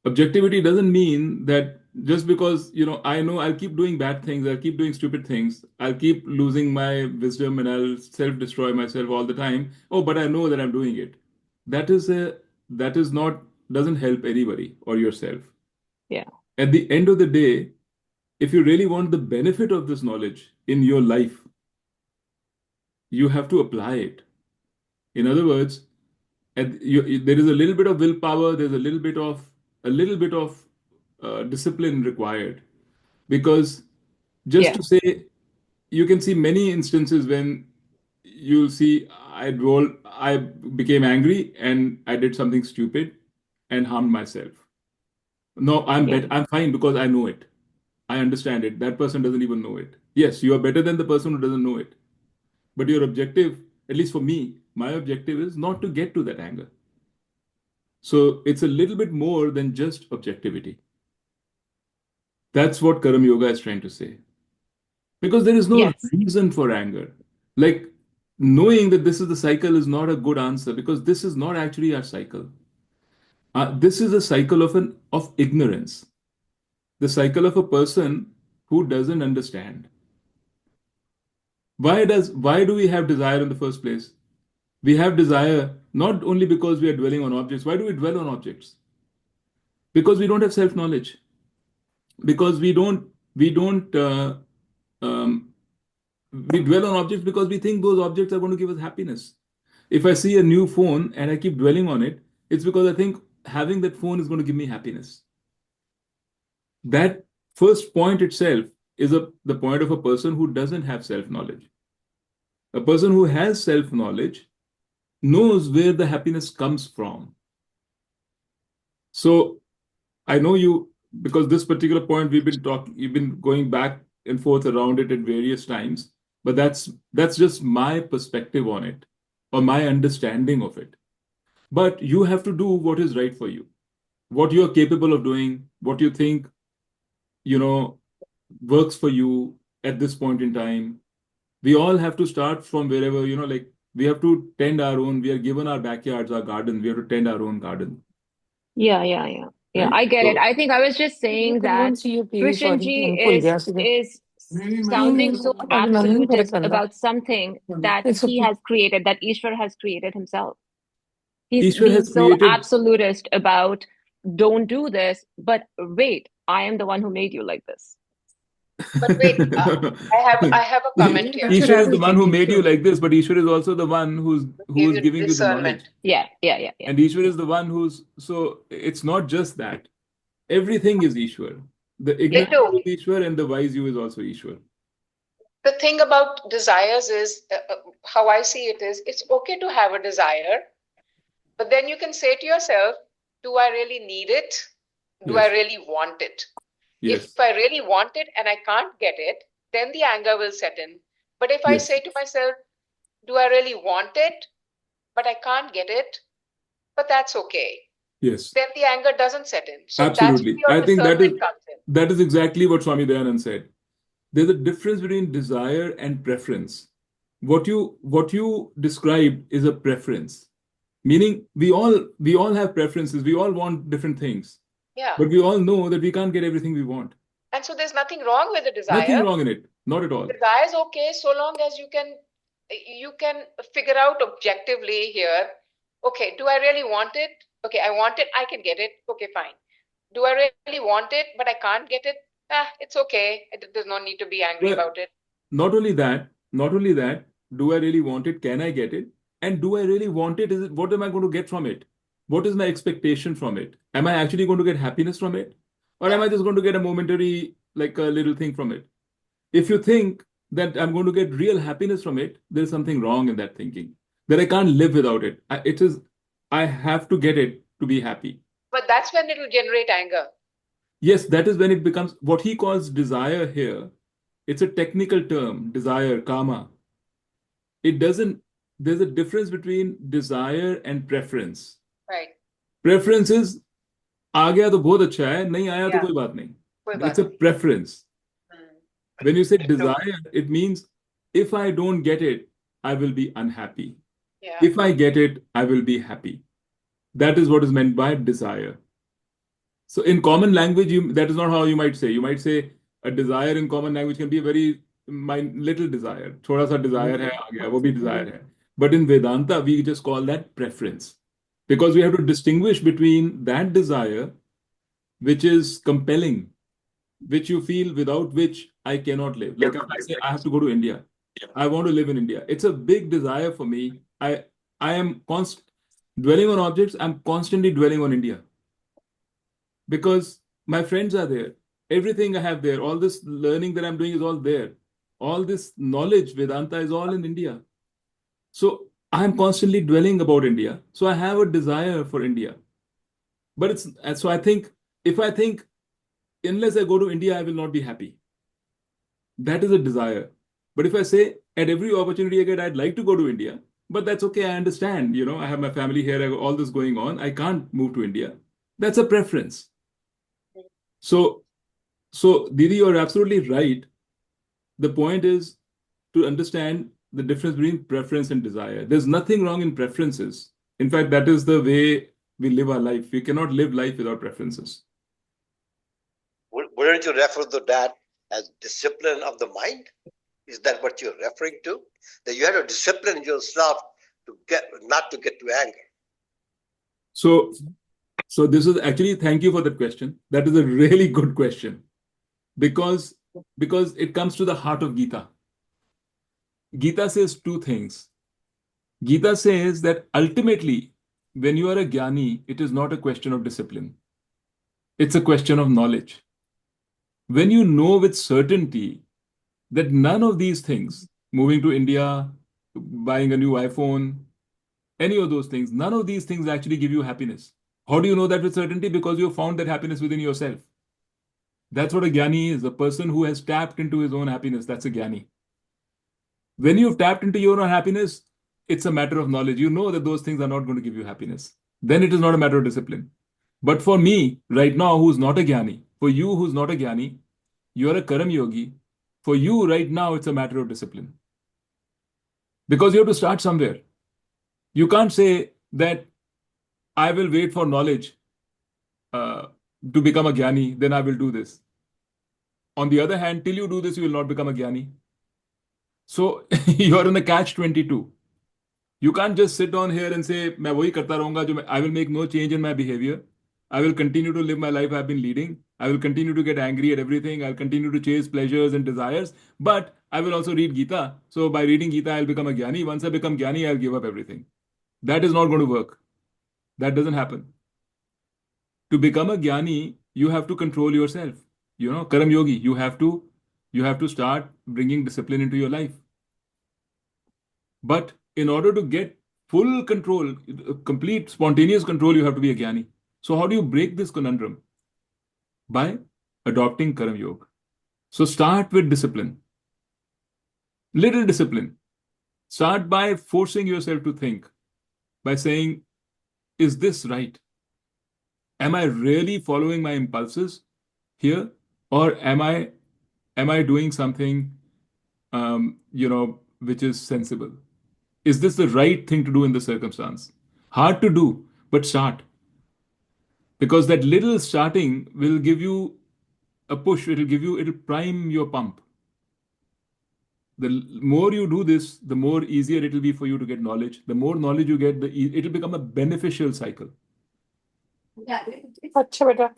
Objectivity doesn't mean that just because I know I'll keep doing bad things, I'll keep doing stupid things, I'll keep losing my wisdom, and I'll self-destroy myself all the time. Oh, but I know that I'm doing it. That is not doesn't help anybody or yourself. Yeah. At the end of the day, if you really want the benefit of this knowledge in your life, you have to apply it. In other words, there is a little bit of willpower, there's a little bit of discipline required, because just Yeah. to say, you can see many instances when you'll see I became angry and I did something stupid and harmed myself. No, Yeah. I'm fine because I know it. I understand it. That person doesn't even know it. Yes, you are better than the person who doesn't know it. But your objective, at least for me, my objective is not to get to that anger. So it's a little bit more than just objectivity. That's what Karam Yoga is trying to say. Because there is no Yes. reason for anger. Like knowing that this is the cycle is not a good answer, because this is not actually our cycle. This is a cycle of ignorance. The cycle of a person who doesn't understand. Why do we have desire in the first place? We have desire not only because we are dwelling on objects. Why do we dwell on objects? Because we don't have self-knowledge. Because um, we dwell on objects because we think those objects are going to give us happiness. If I see a new phone and I keep dwelling on it, It's because I think having that phone is going to give me happiness. That first point itself is the point of a person who doesn't have self-knowledge. A person who has self-knowledge knows where the happiness comes from. So I know you, because this particular point you've been going back and forth around it at various times, but that's just my perspective on it, or my understanding of it. But you have to do what is right for you, what you're capable of doing, what you think, you know, works for you at this point in time. We all have to start from wherever, like we have to tend our own, we are given our backyards, our garden, we have to tend our own garden. Yeah, Right? I get it. So, I think I was just saying that Krishan ji is sounding so absolutist about something that he has created, that Ishwar has created himself. He's Ishwar being has so created. absolutist about don't do this, but wait, I am the one who made you like this. But wait, I have a comment here. Ishwar is the one who made you like this, but Ishwar is also the one who's Give you giving you the discernment. knowledge. Yeah. And Ishwar is the one so it's not just that. Everything is Ishwar. The ignorant you is Ishwar, and the wise you is also Ishwar. The thing about desires is, how I see it is, it's okay to have a desire, but then you can say to yourself, do I really need it? Do I really want it? Yes. If I really want it and I can't get it, then the anger will set in. But if I say to myself, do I really want it, but I can't get it, but that's okay. Yes. Then the anger doesn't set in. So absolutely. That's I think comes in. that is exactly what Swami Dayanand said. There's a difference between desire and preference. What you described is a preference, meaning we all have preferences. We all want different things. Yeah. But we all know that we can't get everything we want. And so there's nothing wrong with the desire. Nothing wrong in it. Not at all. Desire is okay so long as you can figure out objectively here. Okay, do I really want it? Okay, I want it. I can get it. Okay, fine. Do I really want it, but I can't get it? It's okay. There's no need to be angry about it. Not only that, do I really want it? Can I get it? And do I really want it? What am I going to get from it? What is my expectation from it? Am I actually going to get happiness from it? Or am I just going to get a momentary, like a little thing from it? If you think that I'm going to get real happiness from it, there's something wrong in that thinking. That I can't live without it. I have to get it to be happy. But that's when it will generate anger. Yes, that is when it becomes what he calls desire here. It's a technical term, desire, kama. There's a difference between desire and preference. Right. Preference is, आ गया तो बहुत अच्छा है, नहीं आया तो कोई बात नहीं. It's a preference. When you say desire, it means if I don't get it, I will be unhappy. Yeah. If I get it, I will be happy. That is what is meant by desire. So in common language, that is not how you might say. You might say a desire in common language can be a very little desire. थोड़ा सा desire है, आ गया, वो भी desire है. But in Vedanta, we just call that preference. Because we have to distinguish between that desire, which is compelling, which you feel without which I cannot live. Like if I say I have to go to India, I want to live in India. It's a big desire for me. I am dwelling on objects. I'm constantly dwelling on India because my friends are there. Everything I have there, all this learning that I'm doing is all there. All this knowledge, Vedanta, is all in India. So I'm constantly dwelling about India. So I have a desire for India. But so I think if I think unless I go to India, I will not be happy. That is a desire. But if I say at every opportunity I get, I'd like to go to India, but that's okay. I understand. I have my family here. I have all this going on. I can't move to India. That's a preference. So Didi, you're absolutely right. The point is to understand the difference between preference and desire. There's nothing wrong in preferences. In fact, that is the way we live our life. We cannot live life without preferences. Wouldn't you refer to that as discipline of the mind? Is that what you're referring to? That you have to discipline yourself not to get to anger. So this is actually, thank you for that question. That is a really good question because it comes to the heart of Gita. Gita says two things. Gita says that ultimately when you are a jnani, it is not a question of discipline. It's a question of knowledge. When you know with certainty that none of these things, moving to India, buying a new iPhone, any of those things, none of these things actually give you happiness. How do you know that with certainty? Because you have found that happiness within yourself. That's what a jnani is, a person who has tapped into his own happiness. That's a jnani. When you've tapped into your own happiness, it's a matter of knowledge. You know that those things are not going to give you happiness. Then it is not a matter of discipline. But for me, right now, who's not a jnani, for you who's not a jnani, you're a karam yogi. For you right now, it's a matter of discipline. Because you have to start somewhere. You can't say that I will wait for knowledge to become a jnani, then I will do this. On the other hand, till you do this, you will not become a jnani. So you're in the catch-22. You can't just sit on here and say, मैं वही करता रहूंगा जो I will make no change in my behavior. I will continue to live my life I've been leading. I will continue to get angry at everything. I'll continue to chase pleasures and desires. But I will also read Gita. So by reading Gita, I'll become a jnani. Once I become jnani, I'll give up everything. That is not going to work. That doesn't happen. To become a jnani, you have to control yourself. You know, karam yogi, you have to start bringing discipline into your life. But in order to get full control, complete spontaneous control, you have to be a jnani. So how do you break this conundrum? By adopting Karam Yoga. So start with discipline. Little discipline. Start by forcing yourself to think. By saying, is this right? Am I really following my impulses here? Or am I doing something, which is sensible? Is this the right thing to do in the circumstance? Hard to do, but start. Because that little starting will give you a push. It'll prime your pump. The more you do this, the more easier it'll be for you to get knowledge. The more knowledge you get, it'll become a beneficial cycle. अच्छा बेटा.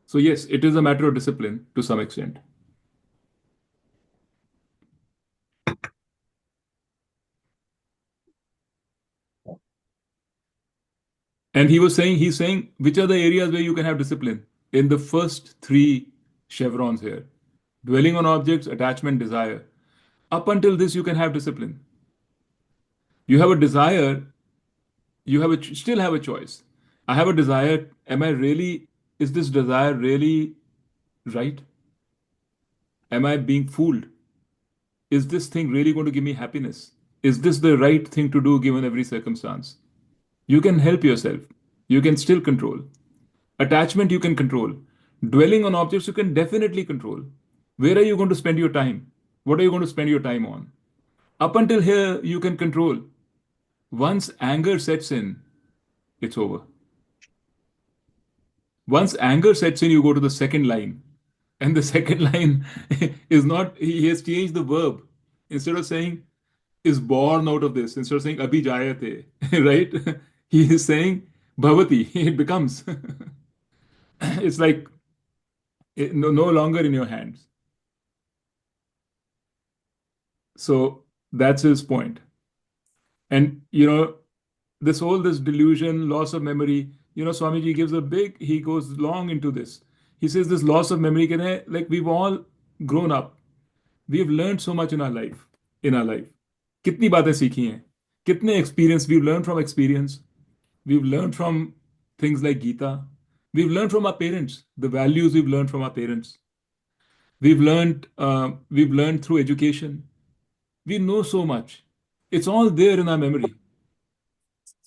So yes, it is a matter of discipline to some extent. And he's saying, which are the areas where you can have discipline? In the first three chevrons here. Dwelling on objects, attachment, desire. Up until this, you can have discipline. You have a desire, still have a choice. I have a desire. Is this desire really right? Am I being fooled? Is this thing really going to give me happiness? Is this the right thing to do given every circumstance? You can help yourself. You can still control. Attachment, you can control. Dwelling on objects, you can definitely control. Where are you going to spend your time? What are you going to spend your time on? Up until here, you can control. Once anger sets in, it's over. Once anger sets in, you go to the second line. And the second line is not, he has changed the verb. Instead of saying, is born out of this, instead of saying, abhi jayate, right? He is saying, bhavati, it becomes. It's like, no longer in your hands. So that's his point. And, this delusion, loss of memory, Swamiji he goes long into this. He says this loss of memory, like we've all grown up. We've learned so much in our life. Kitni baatein seekhi hain. Kitne experience, we've learned from experience. We've learned from things like Gita. We've learned from our parents, the values we've learned from our parents. We've learned through education. We know so much. It's all there in our memory.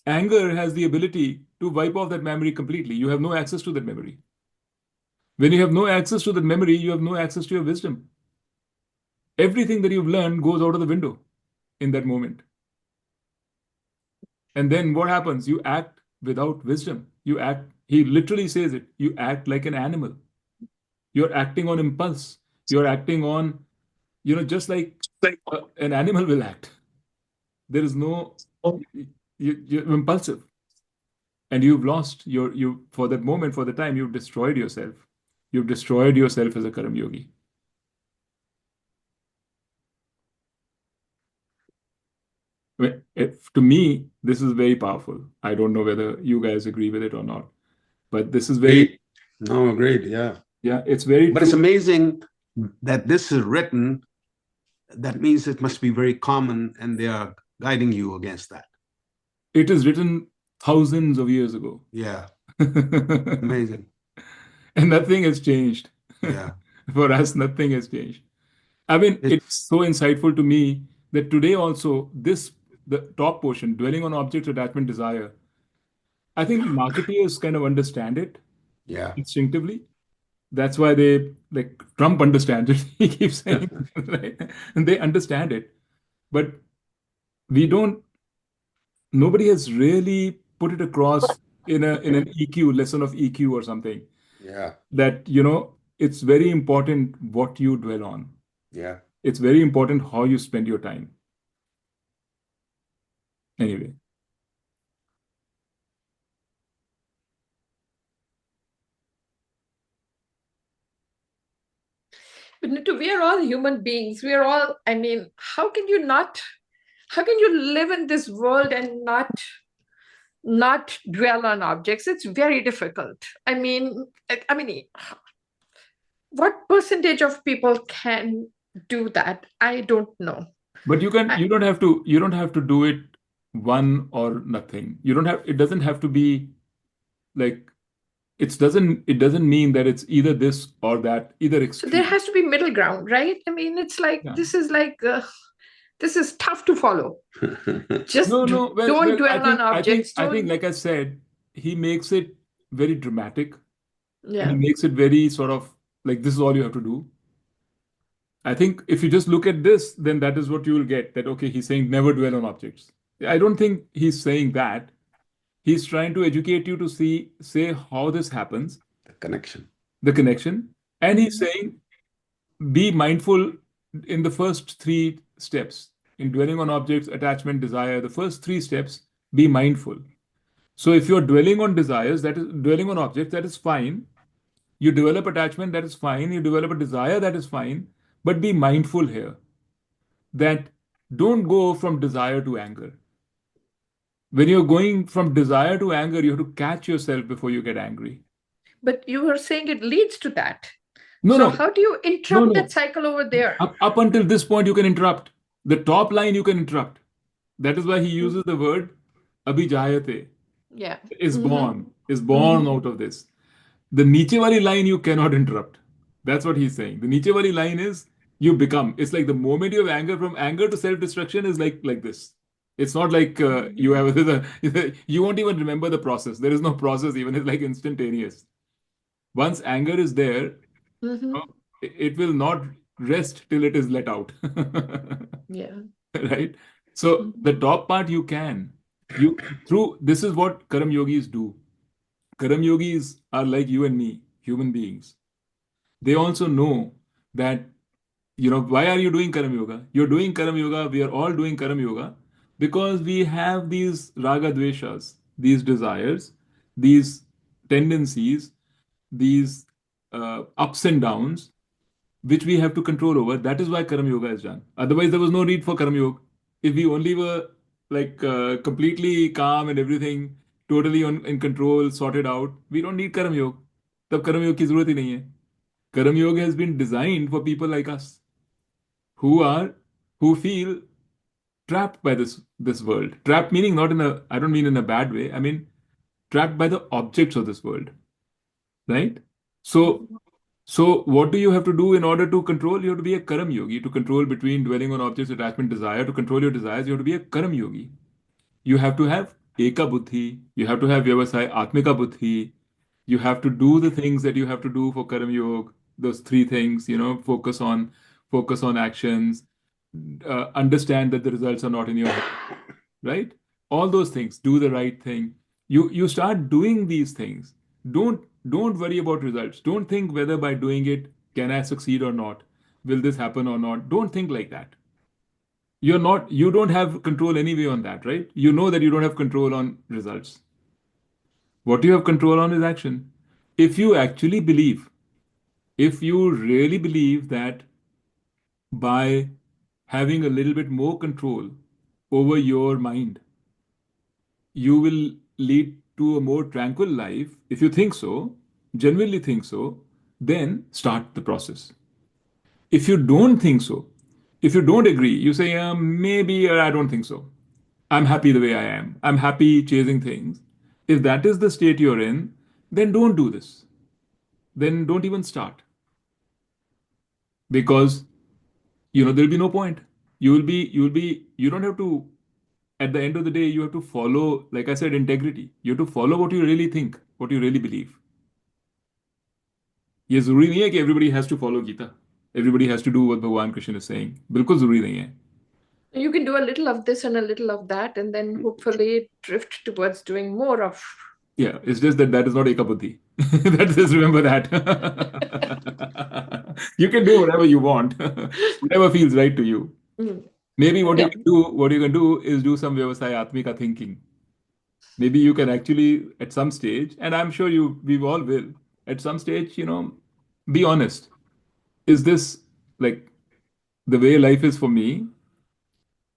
Anger has the ability to wipe off that memory completely. You have no access to that memory. When you have no access to that memory, you have no access to your wisdom. Everything that you've learned goes out of the window in that moment. And then what happens? You act without wisdom. He literally says it, you act like an animal. You're acting on impulse. You're acting on, just like an animal will act. There is no, you're impulsive. And you've lost for that moment, for the time, you've destroyed yourself. You've destroyed yourself as a Karam Yogi. To me, this is very powerful. I don't know whether you guys agree with it or not, but this is very, No, agreed. Yeah. yeah, it's very But it's true. amazing that this is written. That means it must be very common, and they are guiding you against that. It is written thousands of years ago. Yeah. And Amazing. nothing has changed. Yeah. For us, nothing has changed. I mean, It's it's so insightful to me that today also, the top portion, dwelling on objects, attachment, desire, I think marketeers kind of understand it yeah. instinctively. That's why they, like Trump understands it. He keeps saying, right? And they understand it. But we don't, nobody has really put it across in an EQ, lesson of EQ or something, Yeah. that, it's very important what you dwell on. Yeah. It's very important how you spend your time. Anyway. But Nitu, we are all human beings. We are all, I mean, how can you live in this world and not dwell on objects? It's very difficult. I mean, what percentage of people can do that? I don't know. But you don't have to do it one or nothing. It doesn't have to be like, it doesn't mean that it's either this or that, either So extreme. there has to be middle ground, right? I mean, it's like, Yeah. this is tough to follow. Just Well, don't dwell on objects. I think, like I said, he makes it very dramatic. Yeah. He makes it very sort of like, this is all you have to do. I think if you just look at this, then that is what you will get. That, okay, he's saying never dwell on objects. I don't think he's saying that. He's trying to educate you to say how this happens, The connection. and he's saying be mindful in the first three steps. In dwelling on objects, attachment, desire, the first three steps, be mindful. So if you're dwelling on desires, that is dwelling on objects, that is fine. You develop attachment, that is fine. You develop a desire, that is fine. But be mindful here that don't go from desire to anger. When you're going from desire to anger, you have to catch yourself before you get angry. But you were saying it leads to that. No, So no. how do you interrupt No. that cycle over there? Up until this point, you can interrupt. The top line you can interrupt. That is why he uses the word abhijayate, Yeah. is born out of this. The niche wali line you cannot interrupt. That's what he's saying. The niche wali line is you become. It's like the moment you have anger, from anger to self-destruction is like this. It's not like you have you won't even remember the process. There is no process even. It's like instantaneous. Once anger is there, it will not rest till it is let out. Yeah. Right? So the top part you can. This is what Karam Yogis do. Karam Yogis are like you and me, human beings. They also know that, why are you doing Karam Yoga? You're doing Karam Yoga, we are all doing Karam Yoga because we have these raga dveshas, these desires, these tendencies, these ups and downs, which we have to control over. That is why Karam Yoga is done. Otherwise, there was no need for Karam Yoga. If we only were like completely calm and everything, totally in control, sorted out, we don't need Karam Yoga. तब कर्म योग की जरूरत ही नहीं है. Karam Yoga has been designed for people like us who feel trapped by this world. Trapped meaning not I don't mean in a bad way. I mean trapped by the objects of this world. Right? So what do you have to do in order to control? You have to be a Karam Yogi to control between dwelling on objects, attachment, desire. To control your desires, you have to be a Karam Yogi. You have to have Eka Buddhi. You have to have Vyavasai Atmika Buddhi. You have to do the things that you have to do for Karam Yoga. Those three things, focus on actions. Understand that the results are not in your head, right? All those things. Do the right thing. You start doing these things. Don't worry about results. Don't think whether by doing it can I succeed or not. Will this happen or not? Don't think like that. You don't have control anyway on that, right? You know that you don't have control on results. What you have control on is action. If you actually believe, if you really believe that by having a little bit more control over your mind. You will lead to a more tranquil life if you think so, genuinely think so, then start the process. If you don't think so, if you don't agree, you say, maybe I don't think so. I'm happy the way I am. I'm happy chasing things. If that is the state you're in, then don't do this. Then don't even start. Because there'll be no point. You don't have to, at the end of the day, you have to follow, like I said, integrity. You have to follow what you really think, what you really believe. ये जरूरी नहीं है कि everybody has to follow Gita. Everybody has to do what Bhagwan Krishna is saying. बिल्कुल जरूरी नहीं है. You can do a little of this and a little of that, and then hopefully drift towards doing more of. Yeah, it's just that is not ekabuddhi. Just remember that. You can do whatever you want, whatever feels right to you. Maybe what you can do is do some vyavasayatmika thinking. Maybe you can actually, at some stage, and I'm sure we all will, at some stage, be honest. Is this like the way life is for me?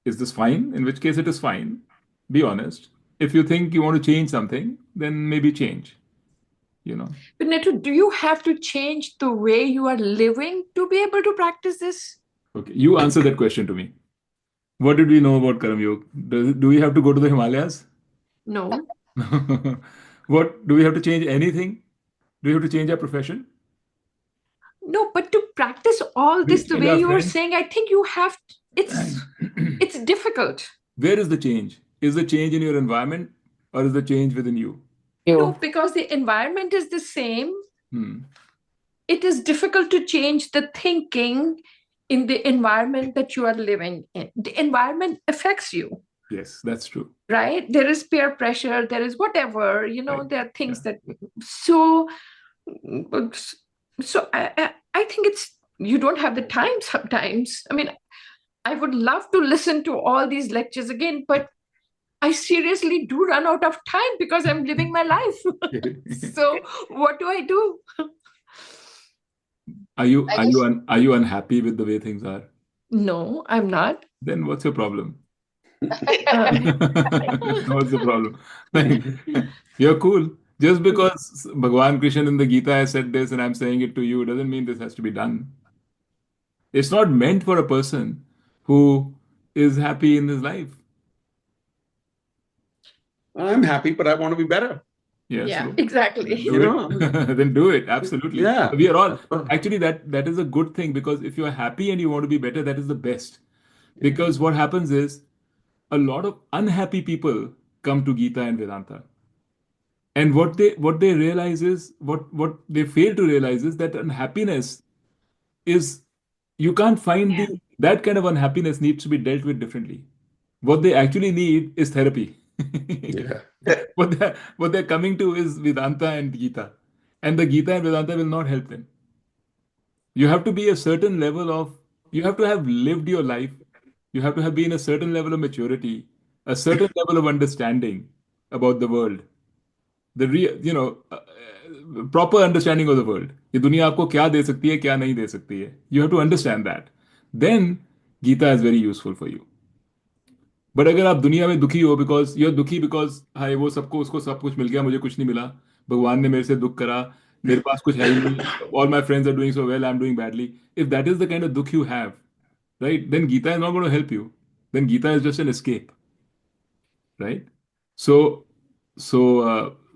Is this fine? In which case it is fine. Be honest. If you think you want to change something, then maybe change. But Netu, do you have to change the way you are living to be able to practice this? Okay, you answer that question to me. What did we know about Karam Yoga? Do we have to go to the Himalayas? No. What, do we have to change anything? Do we have to change our profession? No, but to practice all this the way you are saying, I think you have, it's difficult. Where is the change? Is the change in your environment or is the change within you? No, because the environment is the same. It is difficult to change the thinking in the environment that you are living in. The environment affects you. Yes, that's true. Right? There is peer pressure, there is whatever, right. There are things that, so I think you don't have the time sometimes. I mean, I would love to listen to all these lectures again, but I seriously do run out of time because I'm living my life. So what do I do? Are you unhappy with the way things are? No, I'm not. Then what's your problem? What's the problem? You're cool. Just because Bhagwan Krishna in the Gita has said this and I'm saying it to you doesn't mean this has to be done. It's not meant for a person who is happy in his life. I'm happy, but I want to be better. Yes, yeah, exactly. Then do it. Absolutely. Yeah. We are all actually that is a good thing, because if you are happy and you want to be better, that is the best. Because what happens is a lot of unhappy people come to Gita and Vedanta. And what they realize is what they fail to realize is that unhappiness is, you can't find that kind of unhappiness needs to be dealt with differently. What they actually need is therapy. What they're coming to is Vedanta and Gita. And the Gita and Vedanta will not help them. You have to be a certain level of, you have to have lived your life. You have to have been a certain level of maturity, a certain level of understanding about the world. The real, proper understanding of the world. ये दुनिया आपको क्या दे सकती है, क्या नहीं दे सकती है. You have to understand that. Then Gita is very useful for you. But अगर आप दुनिया में दुखी हो, बिकॉज यू आर दुखी बिकॉज हाय वो सबको उसको सब कुछ मिल गया, मुझे कुछ नहीं मिला, भगवान ने मेरे से दुख करा, मेरे पास कुछ है ही नहीं, all my friends are doing so well, I am doing badly. If that is the kind of दुख you have, right, then Gita is not going to help you. Then Gita is just an escape, right?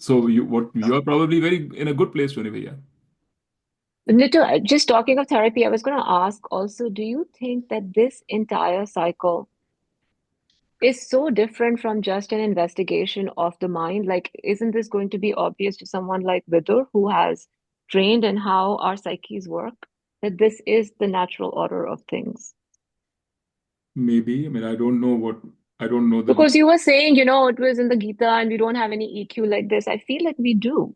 So you are probably very in a good place, Tony Bhaiya. Nitu, just talking of therapy, I was going to ask also, do you think that this entire cycle is so different from just an investigation of the mind? Like, isn't this going to be obvious to someone like Vidur, who has trained in how our psyches work, that this is the natural order of things? Maybe. I mean, I don't know because you were saying, it was in the Gita and we don't have any EQ like this. I feel like we do.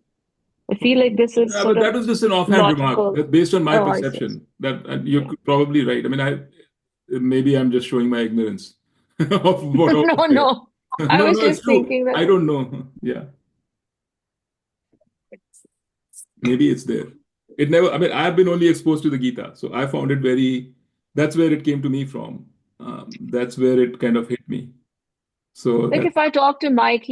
I feel like this is but that was just an offhand logical remark based on my perception. That you're probably right. I mean, maybe I'm just showing my ignorance of what. No. I was just thinking that I don't know. Yeah, maybe it's there. It never. I mean, I've been only exposed to the Gita, so I found it very. That's where it came to me from. That's where it kind of hit me. So Like if I talk to Mike,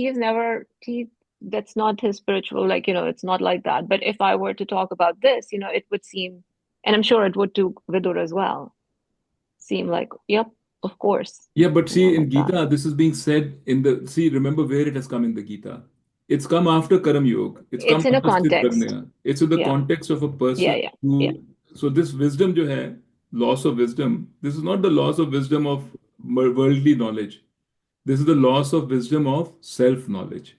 that's not his spiritual, it's not like that. But if I were to talk about this, it would seem, and I'm sure it would to Vidur as well, seem like, yep, of course, yeah, but see, in like that. Gita, this is being said in the, see, remember where it has come in the Gita. It's come after Karam Yoga. It's come It's in a after Sthit context. Prajna. It's in the Yeah, context of a yeah, person yeah. who, so this wisdom jo hai, loss of wisdom, this is not the loss of wisdom of worldly knowledge. This is the loss of wisdom of self-knowledge.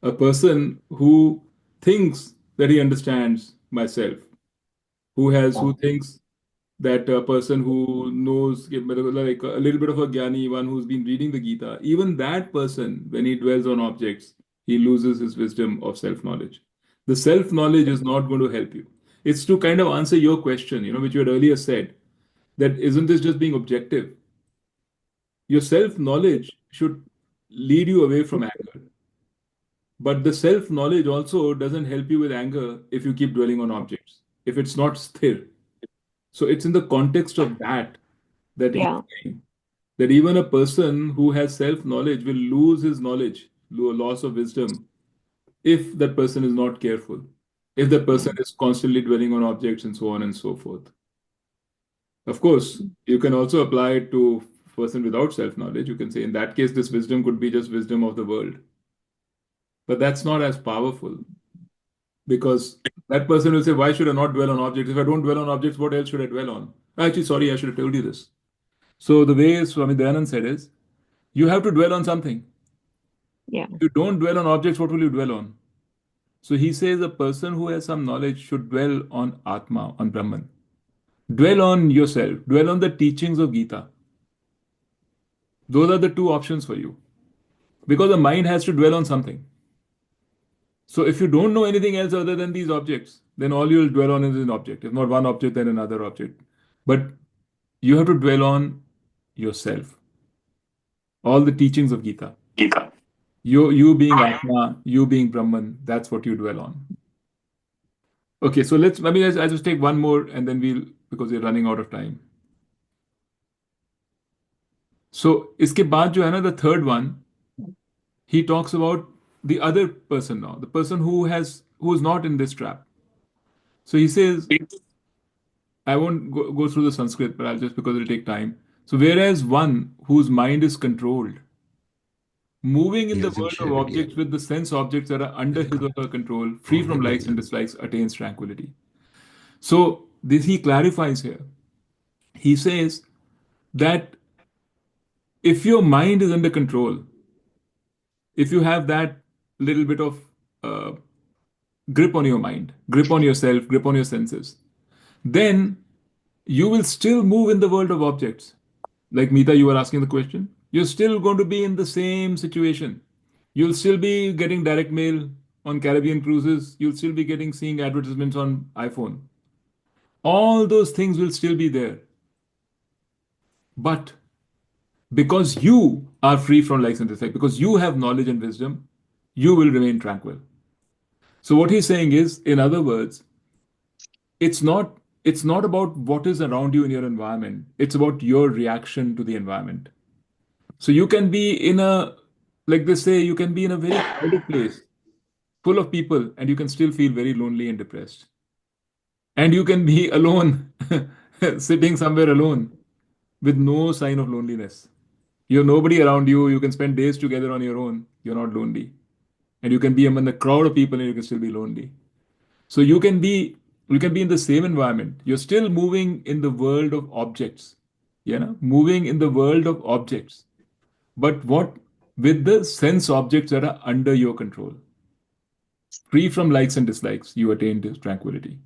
A person who thinks that he understands myself, who thinks that a person who knows like a little bit of a jnani, one who's been reading the Gita, even that person, when he dwells on objects, he loses his wisdom of self-knowledge. The self-knowledge is not going to help you. It's to kind of answer your question, which you had earlier said, that isn't this just being objective? Your self-knowledge should lead you away from anger. But the self-knowledge also doesn't help you with anger if you keep dwelling on objects, if it's not sthir. So it's in the context of that he's Yeah. saying that even a person who has self-knowledge will lose his knowledge, loss of wisdom, if that person is not careful, if the person is constantly dwelling on objects and so on and so forth. Of course, you can also apply it to a person without self-knowledge. You can say, in that case, this wisdom could be just wisdom of the world. But that's not as powerful because that person will say, why should I not dwell on objects? If I don't dwell on objects, what else should I dwell on? Actually, sorry, I should have told you this. So the way Swami Dayanand said is, you have to dwell on something. Yeah. If you don't dwell on objects, what will you dwell on? So he says a person who has some knowledge should dwell on Atma, on Brahman. Dwell on yourself. Dwell on the teachings of Gita. Those are the two options for you. Because the mind has to dwell on something. So if you don't know anything else other than these objects, then all you'll dwell on is an object. If not one object, then another object. But you have to dwell on yourself. All the teachings of Gita. Gita. You being Atma, you being Brahman, that's what you dwell on. Okay, so I'll just take one more and then because we're running out of time. So, iske baad jo hai na, the third one, he talks about the other person now, the person who's not in this trap. So he says, I won't go through the Sanskrit, but I'll just because it'll take time. So, whereas one whose mind is controlled, moving in He the hasn't world of shared yet. objects with the sense objects that are under his or her control, free from likes and dislikes, attains tranquility. So, this he clarifies here. He says that if your mind is under control, if you have that little bit of uh, grip on your mind, grip on yourself, grip on your senses, then you will still move in the world of objects. Like Meeta, you were asking the question. You're still going to be in the same situation. You'll still be getting direct mail on Caribbean cruises. You'll still be seeing advertisements on iPhone. All those things will still be there. But because you are free from likes and dislikes, because you have knowledge and wisdom, you will remain tranquil. So what he's saying is, in other words, it's not about what is around you in your environment. It's about your reaction to the environment. So you can be in a, like they say, you can be in a very crowded place full of people and you can still feel very lonely and depressed. And you can be alone, sitting somewhere alone with no sign of loneliness. You have nobody around you. You can spend days together on your own. You're not lonely. And you can be among a crowd of people and you can still be lonely. So you can be in the same environment. You're still moving in the world of objects. Moving in the world of objects. But what with the sense objects that are under your control. Free from likes and dislikes, you attain this tranquility.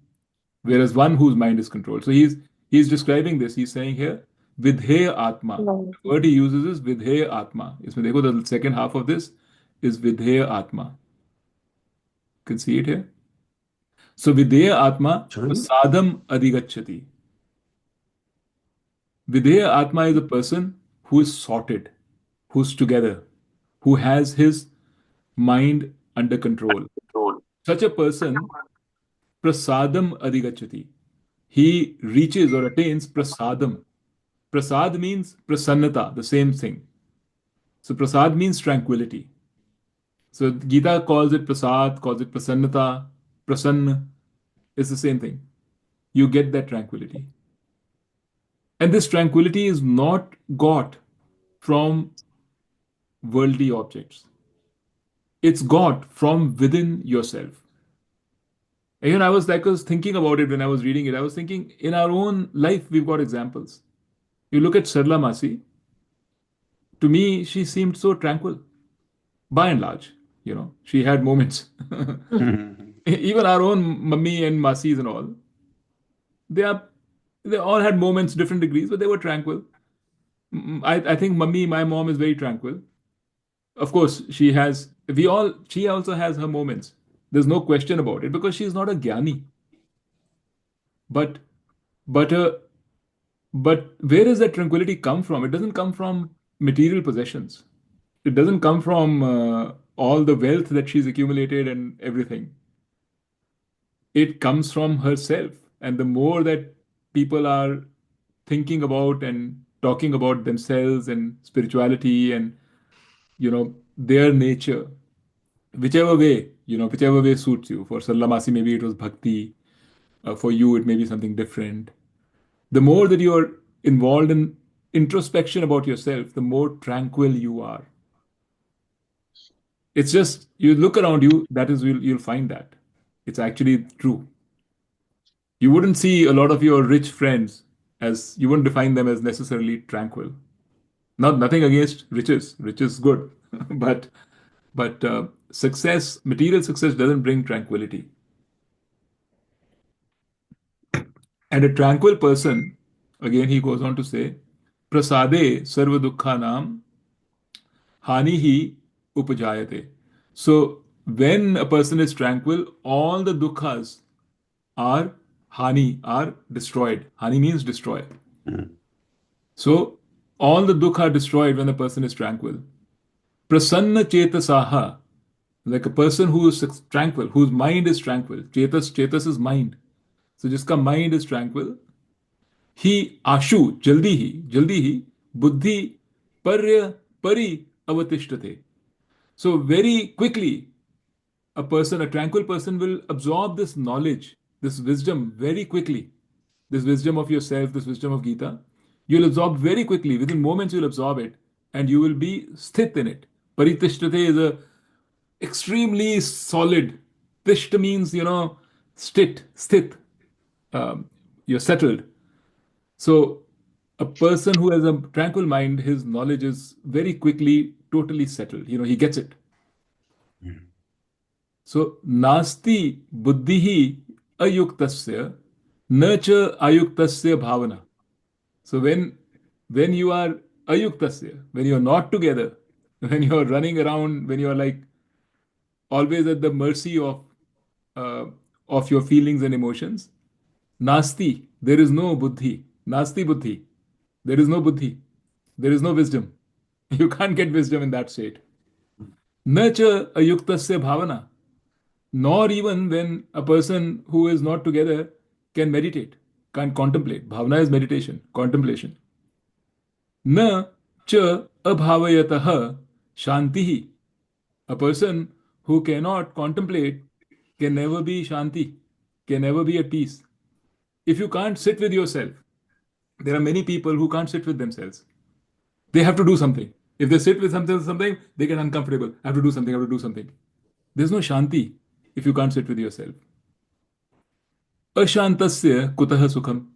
Whereas one whose mind is controlled. So he's describing this. He's saying here, vidheya atma. Right. The word he uses is vidheya atma. Isme dekho, the second half of this is vidheya atma. You can see it here. So vidheya atma Sorry? prasadam adhigacchati. Vidheya atma is a person who is sorted, who's together, who has his mind under control. Such a person, prasadam adhigacchati. He reaches or attains prasadam. Prasad means prasannata, the same thing. So prasad means tranquility. So Gita calls it prasad, calls it prasannata, prasanna. It's the same thing. You get that tranquility. And this tranquility is not got from worldly objects. It's got from within yourself. And I was thinking about it when I was reading it. I was thinking in our own life, we've got examples. You look at Sarla Masi, to me, she seemed so tranquil, by and large. She had moments. Even our own mummy and masis and all, they are, they all had moments, different degrees, but they were tranquil. I think mummy, my mom, is very tranquil. Of course, she also has her moments. There's no question about it because she's not a jnani. But, but, uh, but where does that tranquility come from? It doesn't come from material possessions. It doesn't come from all the wealth that she's accumulated and everything. It comes from herself. And the more that people are thinking about and talking about themselves and spirituality and their nature, whichever way suits you. For Sallamasi, maybe it was bhakti. For you, it may be something different. The more that you're involved in introspection about yourself, the more tranquil you are. It's just you look around you. That is, you'll find that it's actually true. You wouldn't see a lot of your rich friends as you wouldn't define them as necessarily tranquil. Nothing against riches. Rich is good, but success, material success, doesn't bring tranquility. And a tranquil person, again, he goes on to say, prasade sarva dukkhanam hani hi upajayate. So when a person is tranquil, all the dukkhas are are destroyed. Hani means destroy. So all the dukkha are destroyed when a person is tranquil. Prasanna chetasaha, like a person who is tranquil, whose mind is tranquil. Chetas is mind. So jiska mind is tranquil, he ashu, jaldi hi, buddhi parya pari avatishtate. So very quickly, a tranquil person will absorb this knowledge, this wisdom very quickly. This wisdom of yourself, this wisdom of Gita, you'll absorb very quickly. Within moments, you'll absorb it and you will be sthit in it. Paritishtate is a extremely solid. Tishta means, sthit. You're settled. So a person who has a tranquil mind, his knowledge is very quickly totally settled. He gets it. So nasti buddhihi ayuktasya na cha ayuktasya bhavana. So when you are ayuktasya, when you are not together, when you are running around, when you are like always at the mercy uh, of your feelings and emotions, nasti, there is no buddhi. Nasti buddhi. There is no buddhi. There is no wisdom. You can't get wisdom in that state. Na cha ayuktasya bhavana. Nor even when a person who is not together can meditate, can contemplate. Bhavana is meditation, contemplation. Na cha abhavayatah shantihi. A person who cannot contemplate can never be shanti, can never be at peace. If you can't sit with yourself, there are many people who can't sit with themselves. They have to do something. If they sit with something, they get uncomfortable. I have to do something, I have to do something. There's no shanti if you can't sit with yourself. Ashantasya kutah sukham.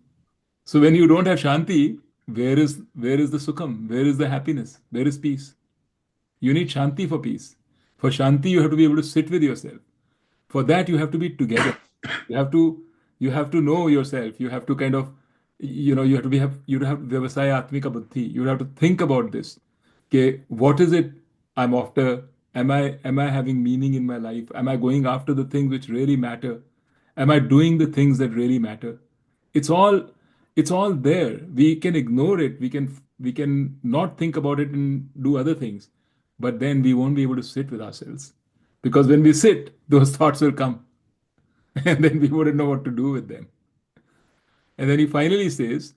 So when you don't have shanti, where is the sukham? Where is the happiness? Where is peace? You need shanti for peace. For shanti, you have to be able to sit with yourself. For that, you have to be together. You have to know yourself. You have to kind of, you have vyavasaya atmika buddhi. You have to think about this. Okay, what is it I'm after? Am I having meaning in my life? Am I going after the things which really matter? Am I doing the things that really matter? It's all it's all there. We can ignore it. We can not think about it and do other things. But then we won't be able to sit with ourselves. Because when we sit, those thoughts will come. And then we wouldn't know what to do with them. And then he finally says,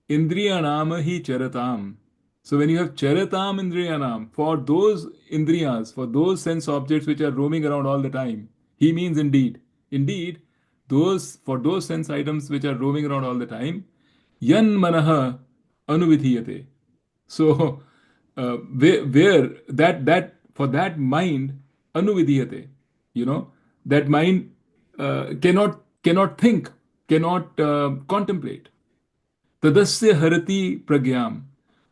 Indriya nama hi charatam So when you have charatam indriyanam, for those indriyas, for those sense objects which are roaming around all the time, he means indeed. Indeed, those for those sense items which are roaming around all the time, yan manaha anuvidhiyate. So where that for that mind anuvidhiyate, that mind cannot think, cannot contemplate. Tadasya harati pragyam.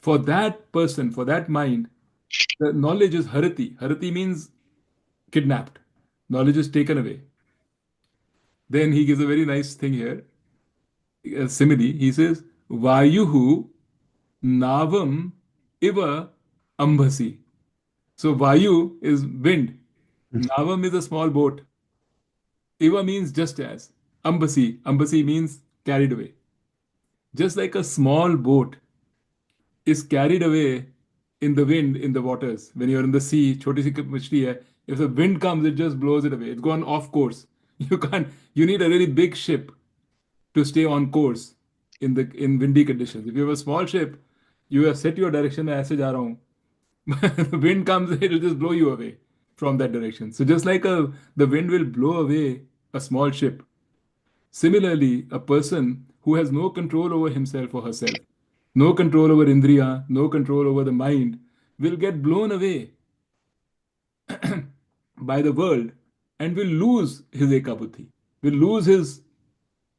For that person, for that mind, the knowledge is harati. Harati means kidnapped. Knowledge is taken away. Then he gives a very nice thing here, a simile. He says, Vayuhu navam iva ambhasi. So Vayu is wind. Navam is a small boat. Iva means just as. Ambasi. Ambasi means carried away. Just like a small boat is carried away in the wind in the waters. When you're in the sea, choti si machli hai. If the wind comes, it just blows it away. It's gone off course. You can't. You need a really big ship to stay on course in windy conditions. If you have a small ship, you have set your direction. मैं ऐसे जा रहा हूँ. The wind comes, it will just blow you away from that direction. So just like the wind will blow away a small ship, similarly, a person who has no control over himself or herself, no control over indriya, no control over the mind, will get blown away by the world and will lose his ekabuddhi, will lose his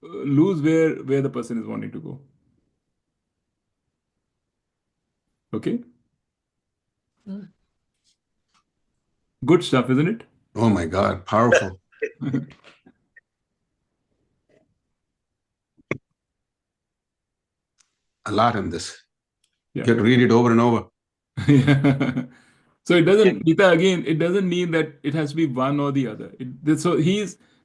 lose where the person is wanting to go. Okay? Good stuff, isn't it? Oh my God, powerful. A lot in this. Yeah. You can read it over and over. Yeah. So it doesn't, Gita, again, it doesn't mean that it has to be one or the other. So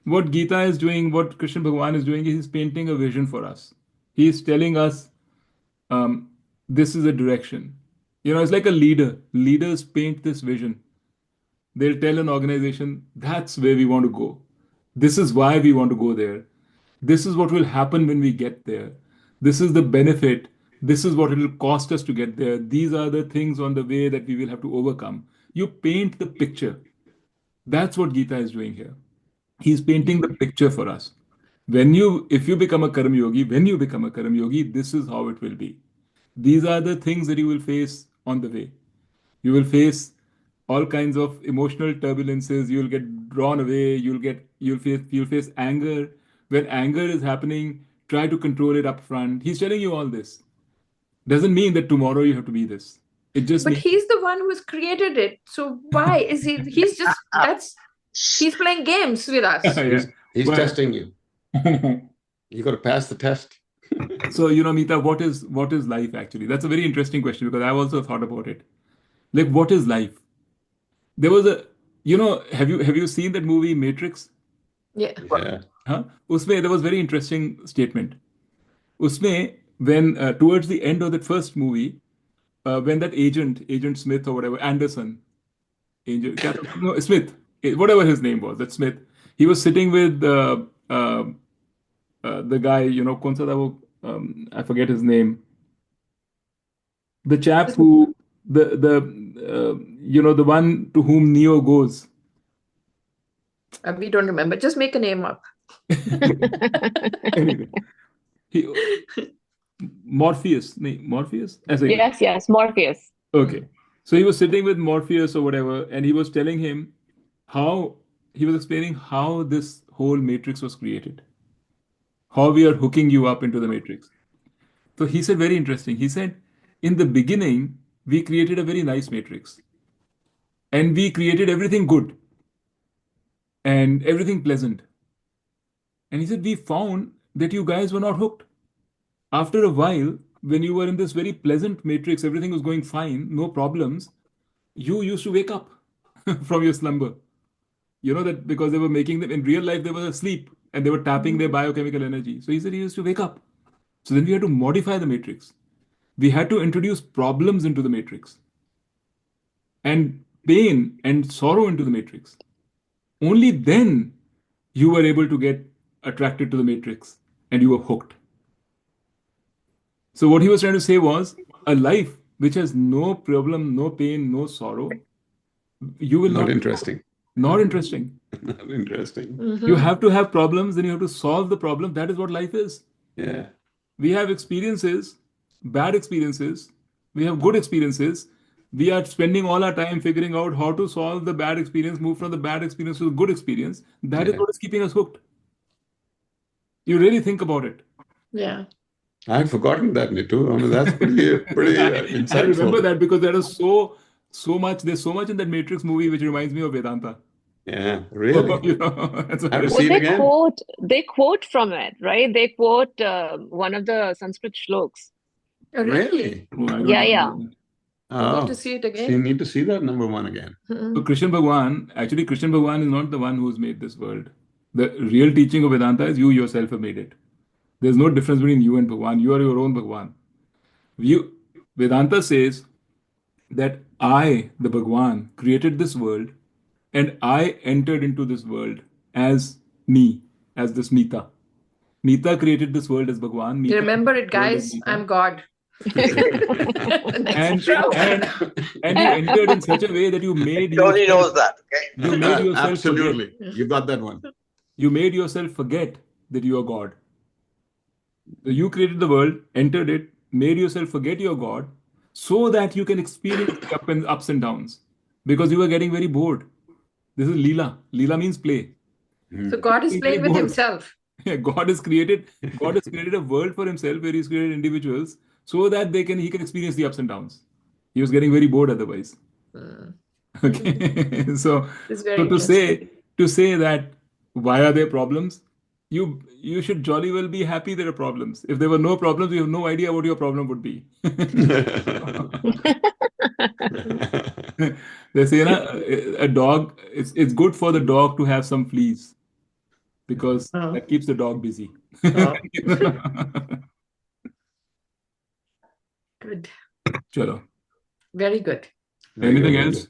what Gita is doing, what Krishna Bhagavan is doing, is he's painting a vision for us. He's telling us this is a direction. It's like a leader. Leaders paint this vision. They'll tell an organization, that's where we want to go. This is why we want to go there. This is what will happen when we get there. This is the benefit. This is what it will cost us to get there. These are the things on the way that we will have to overcome. You paint the picture. That's what Gita is doing here. He's painting the picture for us. If you become a karma yogi, this is how it will be. These are the things that you will face on the way. You will face all kinds of emotional turbulences. You'll get drawn away. You'll face anger. When anger is happening, try to control it up front. He's telling you all this. Doesn't mean that tomorrow you have to be this. It just But means he's the one who has created it. So why is he? He's playing games with us. Yeah. He's Well- testing you. You got to pass the test. So, Meeta, what is life actually? That's a very interesting question because I've also thought about it. Like, what is life? There was have you seen that movie Matrix? Yeah. Yeah. Huh? Usme there was very interesting statement. Usme, when towards the end of that first movie, when that Agent Smith or whatever, Anderson, Smith, whatever his name was, that Smith, he was sitting with the guy, kaun sa tha wo, I forget his name. The chap who the one to whom Neo goes. We don't remember. Just make a name up. Anyway, Morpheus. Yes, Morpheus. Okay. So he was sitting with Morpheus or whatever, and he was telling him he was explaining how this whole matrix was created, how we are hooking you up into the matrix. So he said, very interesting. He said, in the beginning, we created a very nice matrix, and we created everything good and everything pleasant. And he said, we found that you guys were not hooked. After a while, when you were in this very pleasant matrix, everything was going fine, no problems, you used to wake up from your slumber. That because they were making them in real life, they were asleep and they were tapping their biochemical energy. So he said he used to wake up. So then we had to modify the matrix. We had to introduce problems into the matrix and pain and sorrow into the matrix. Only then you were able to get attracted to the matrix and you were hooked. So what he was trying to say was, a life which has no problem, no pain, no sorrow, you will Not not. interesting. Not interesting. Not interesting. You have to have problems, then you have to solve the problem. That is what life is. Yeah. We have experiences, bad experiences. We have good experiences. We are spending all our time figuring out how to solve the bad experience, move from the bad experience to the good experience. That is Yeah. what is keeping us hooked. You really think about it. Yeah. I had forgotten that, Nitu. I mean, that's pretty I remember insightful. that because there is so much. There's so much in that Matrix movie which reminds me of Vedanta. Yeah, really. You know, that's I have to why- see it again. They quote from it, right? They quote one of the Sanskrit shloks. Oh, really? Oh, I don't Yeah, remember yeah. that. I need Oh, to see it so you again. need to see that number one again. So Krishna Bhagwan, actually Krishna Bhagwan is not the one who's made this world. The real teaching of Vedanta is you yourself have made it. There's no difference between you and Bhagwan. You are your own Bhagwan. Vedanta says that I, the Bhagwan, created this world and I entered into this world as me, as this Mita. Mita created this world as Bhagwan. Mita Remember it, created the world as guys. Mita. I'm God. and, and you entered in such a way that you made Tony yourself, knows that, okay? you made yourself Absolutely. forget. You got that one. You made yourself forget that you are God. So you created the world, entered it, made yourself forget you're God, so that you can experience the ups and downs. Because you were getting very bored. This is Leela. Leela means play. So God is Getting playing very with bored. himself. God has created a world for himself where he's created individuals so that he can experience the ups and downs. He was getting very bored otherwise. Okay. So It's very to interesting. say that why are there problems? You should jolly well be happy there are problems. If there were no problems, you have no idea what your problem would be. They say, a dog, it's good for the dog to have some fleas because Oh. that keeps the dog busy. Oh. Good. Chalo. Very good. Very Anything good.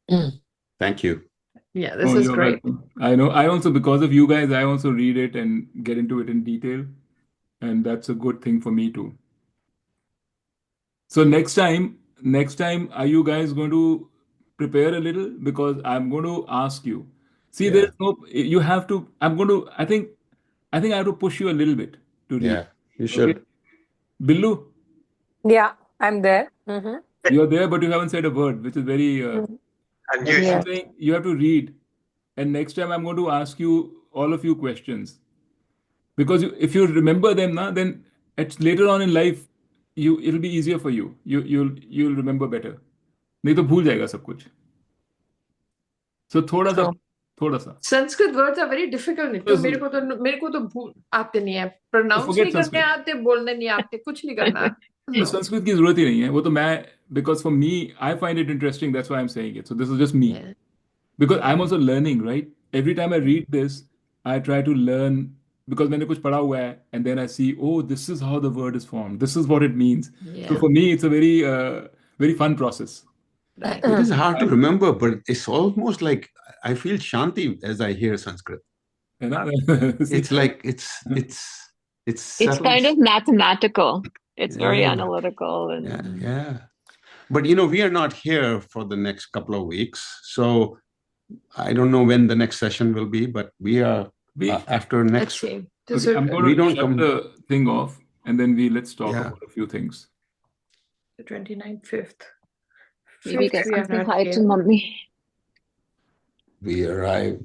else? Thank you. Yeah, this is you're great. welcome. I know. I also, because of you guys, I also read it and get into it in detail. And that's a good thing for me too. So next time, are you guys going to prepare a little? Because I'm going to ask you. See, Yeah. there's no, you have to, I think I have to push you a little bit to read. Yeah, you should. Billu, Yeah, I'm there. you're there, but you haven't said a word, which is very, Unusual. Yeah. I'm saying you have to read. And next time I'm going to ask you, all of you, questions. Because if you remember them, then later on in life, it'll be easier for you. You'll remember better. नहीं तो भूल जाएगा सब कुछ. So थोड़ा सा. Sanskrit words are very difficult. Yes. मेरे को तो भूल आते नहीं है. Pronounce forget नहीं करने Sanskrit. आते, बोलने नहीं आते, कुछ नहीं करना. तो संस्कृत की जरूरत ही नहीं है. वो तो मैं, because for me, I find it interesting. That's why I'm saying it. So this is just me. Yeah. Because I'm also learning, right? Every time I read this, I try to learn because मैंने कुछ पढ़ा हुआ है, and then I see, oh, this is how the word is formed. This is what it means. Yeah. So for me, it's a very fun process. Right. It is hard to remember, but it's almost like I feel shanti as I hear Sanskrit. है ना? It's like it's It's kind of mathematical. It's very Yeah. analytical and yeah. But we are not here for the next couple of weeks, so I don't know when the next session will be, but we are after Let's next. see. Okay, I'm going We to don't shut come- the thing off, and then let's talk Yeah. about a few things. The 29th, 5th. maybe 5th get we are something not hi here. to mommy. We arrive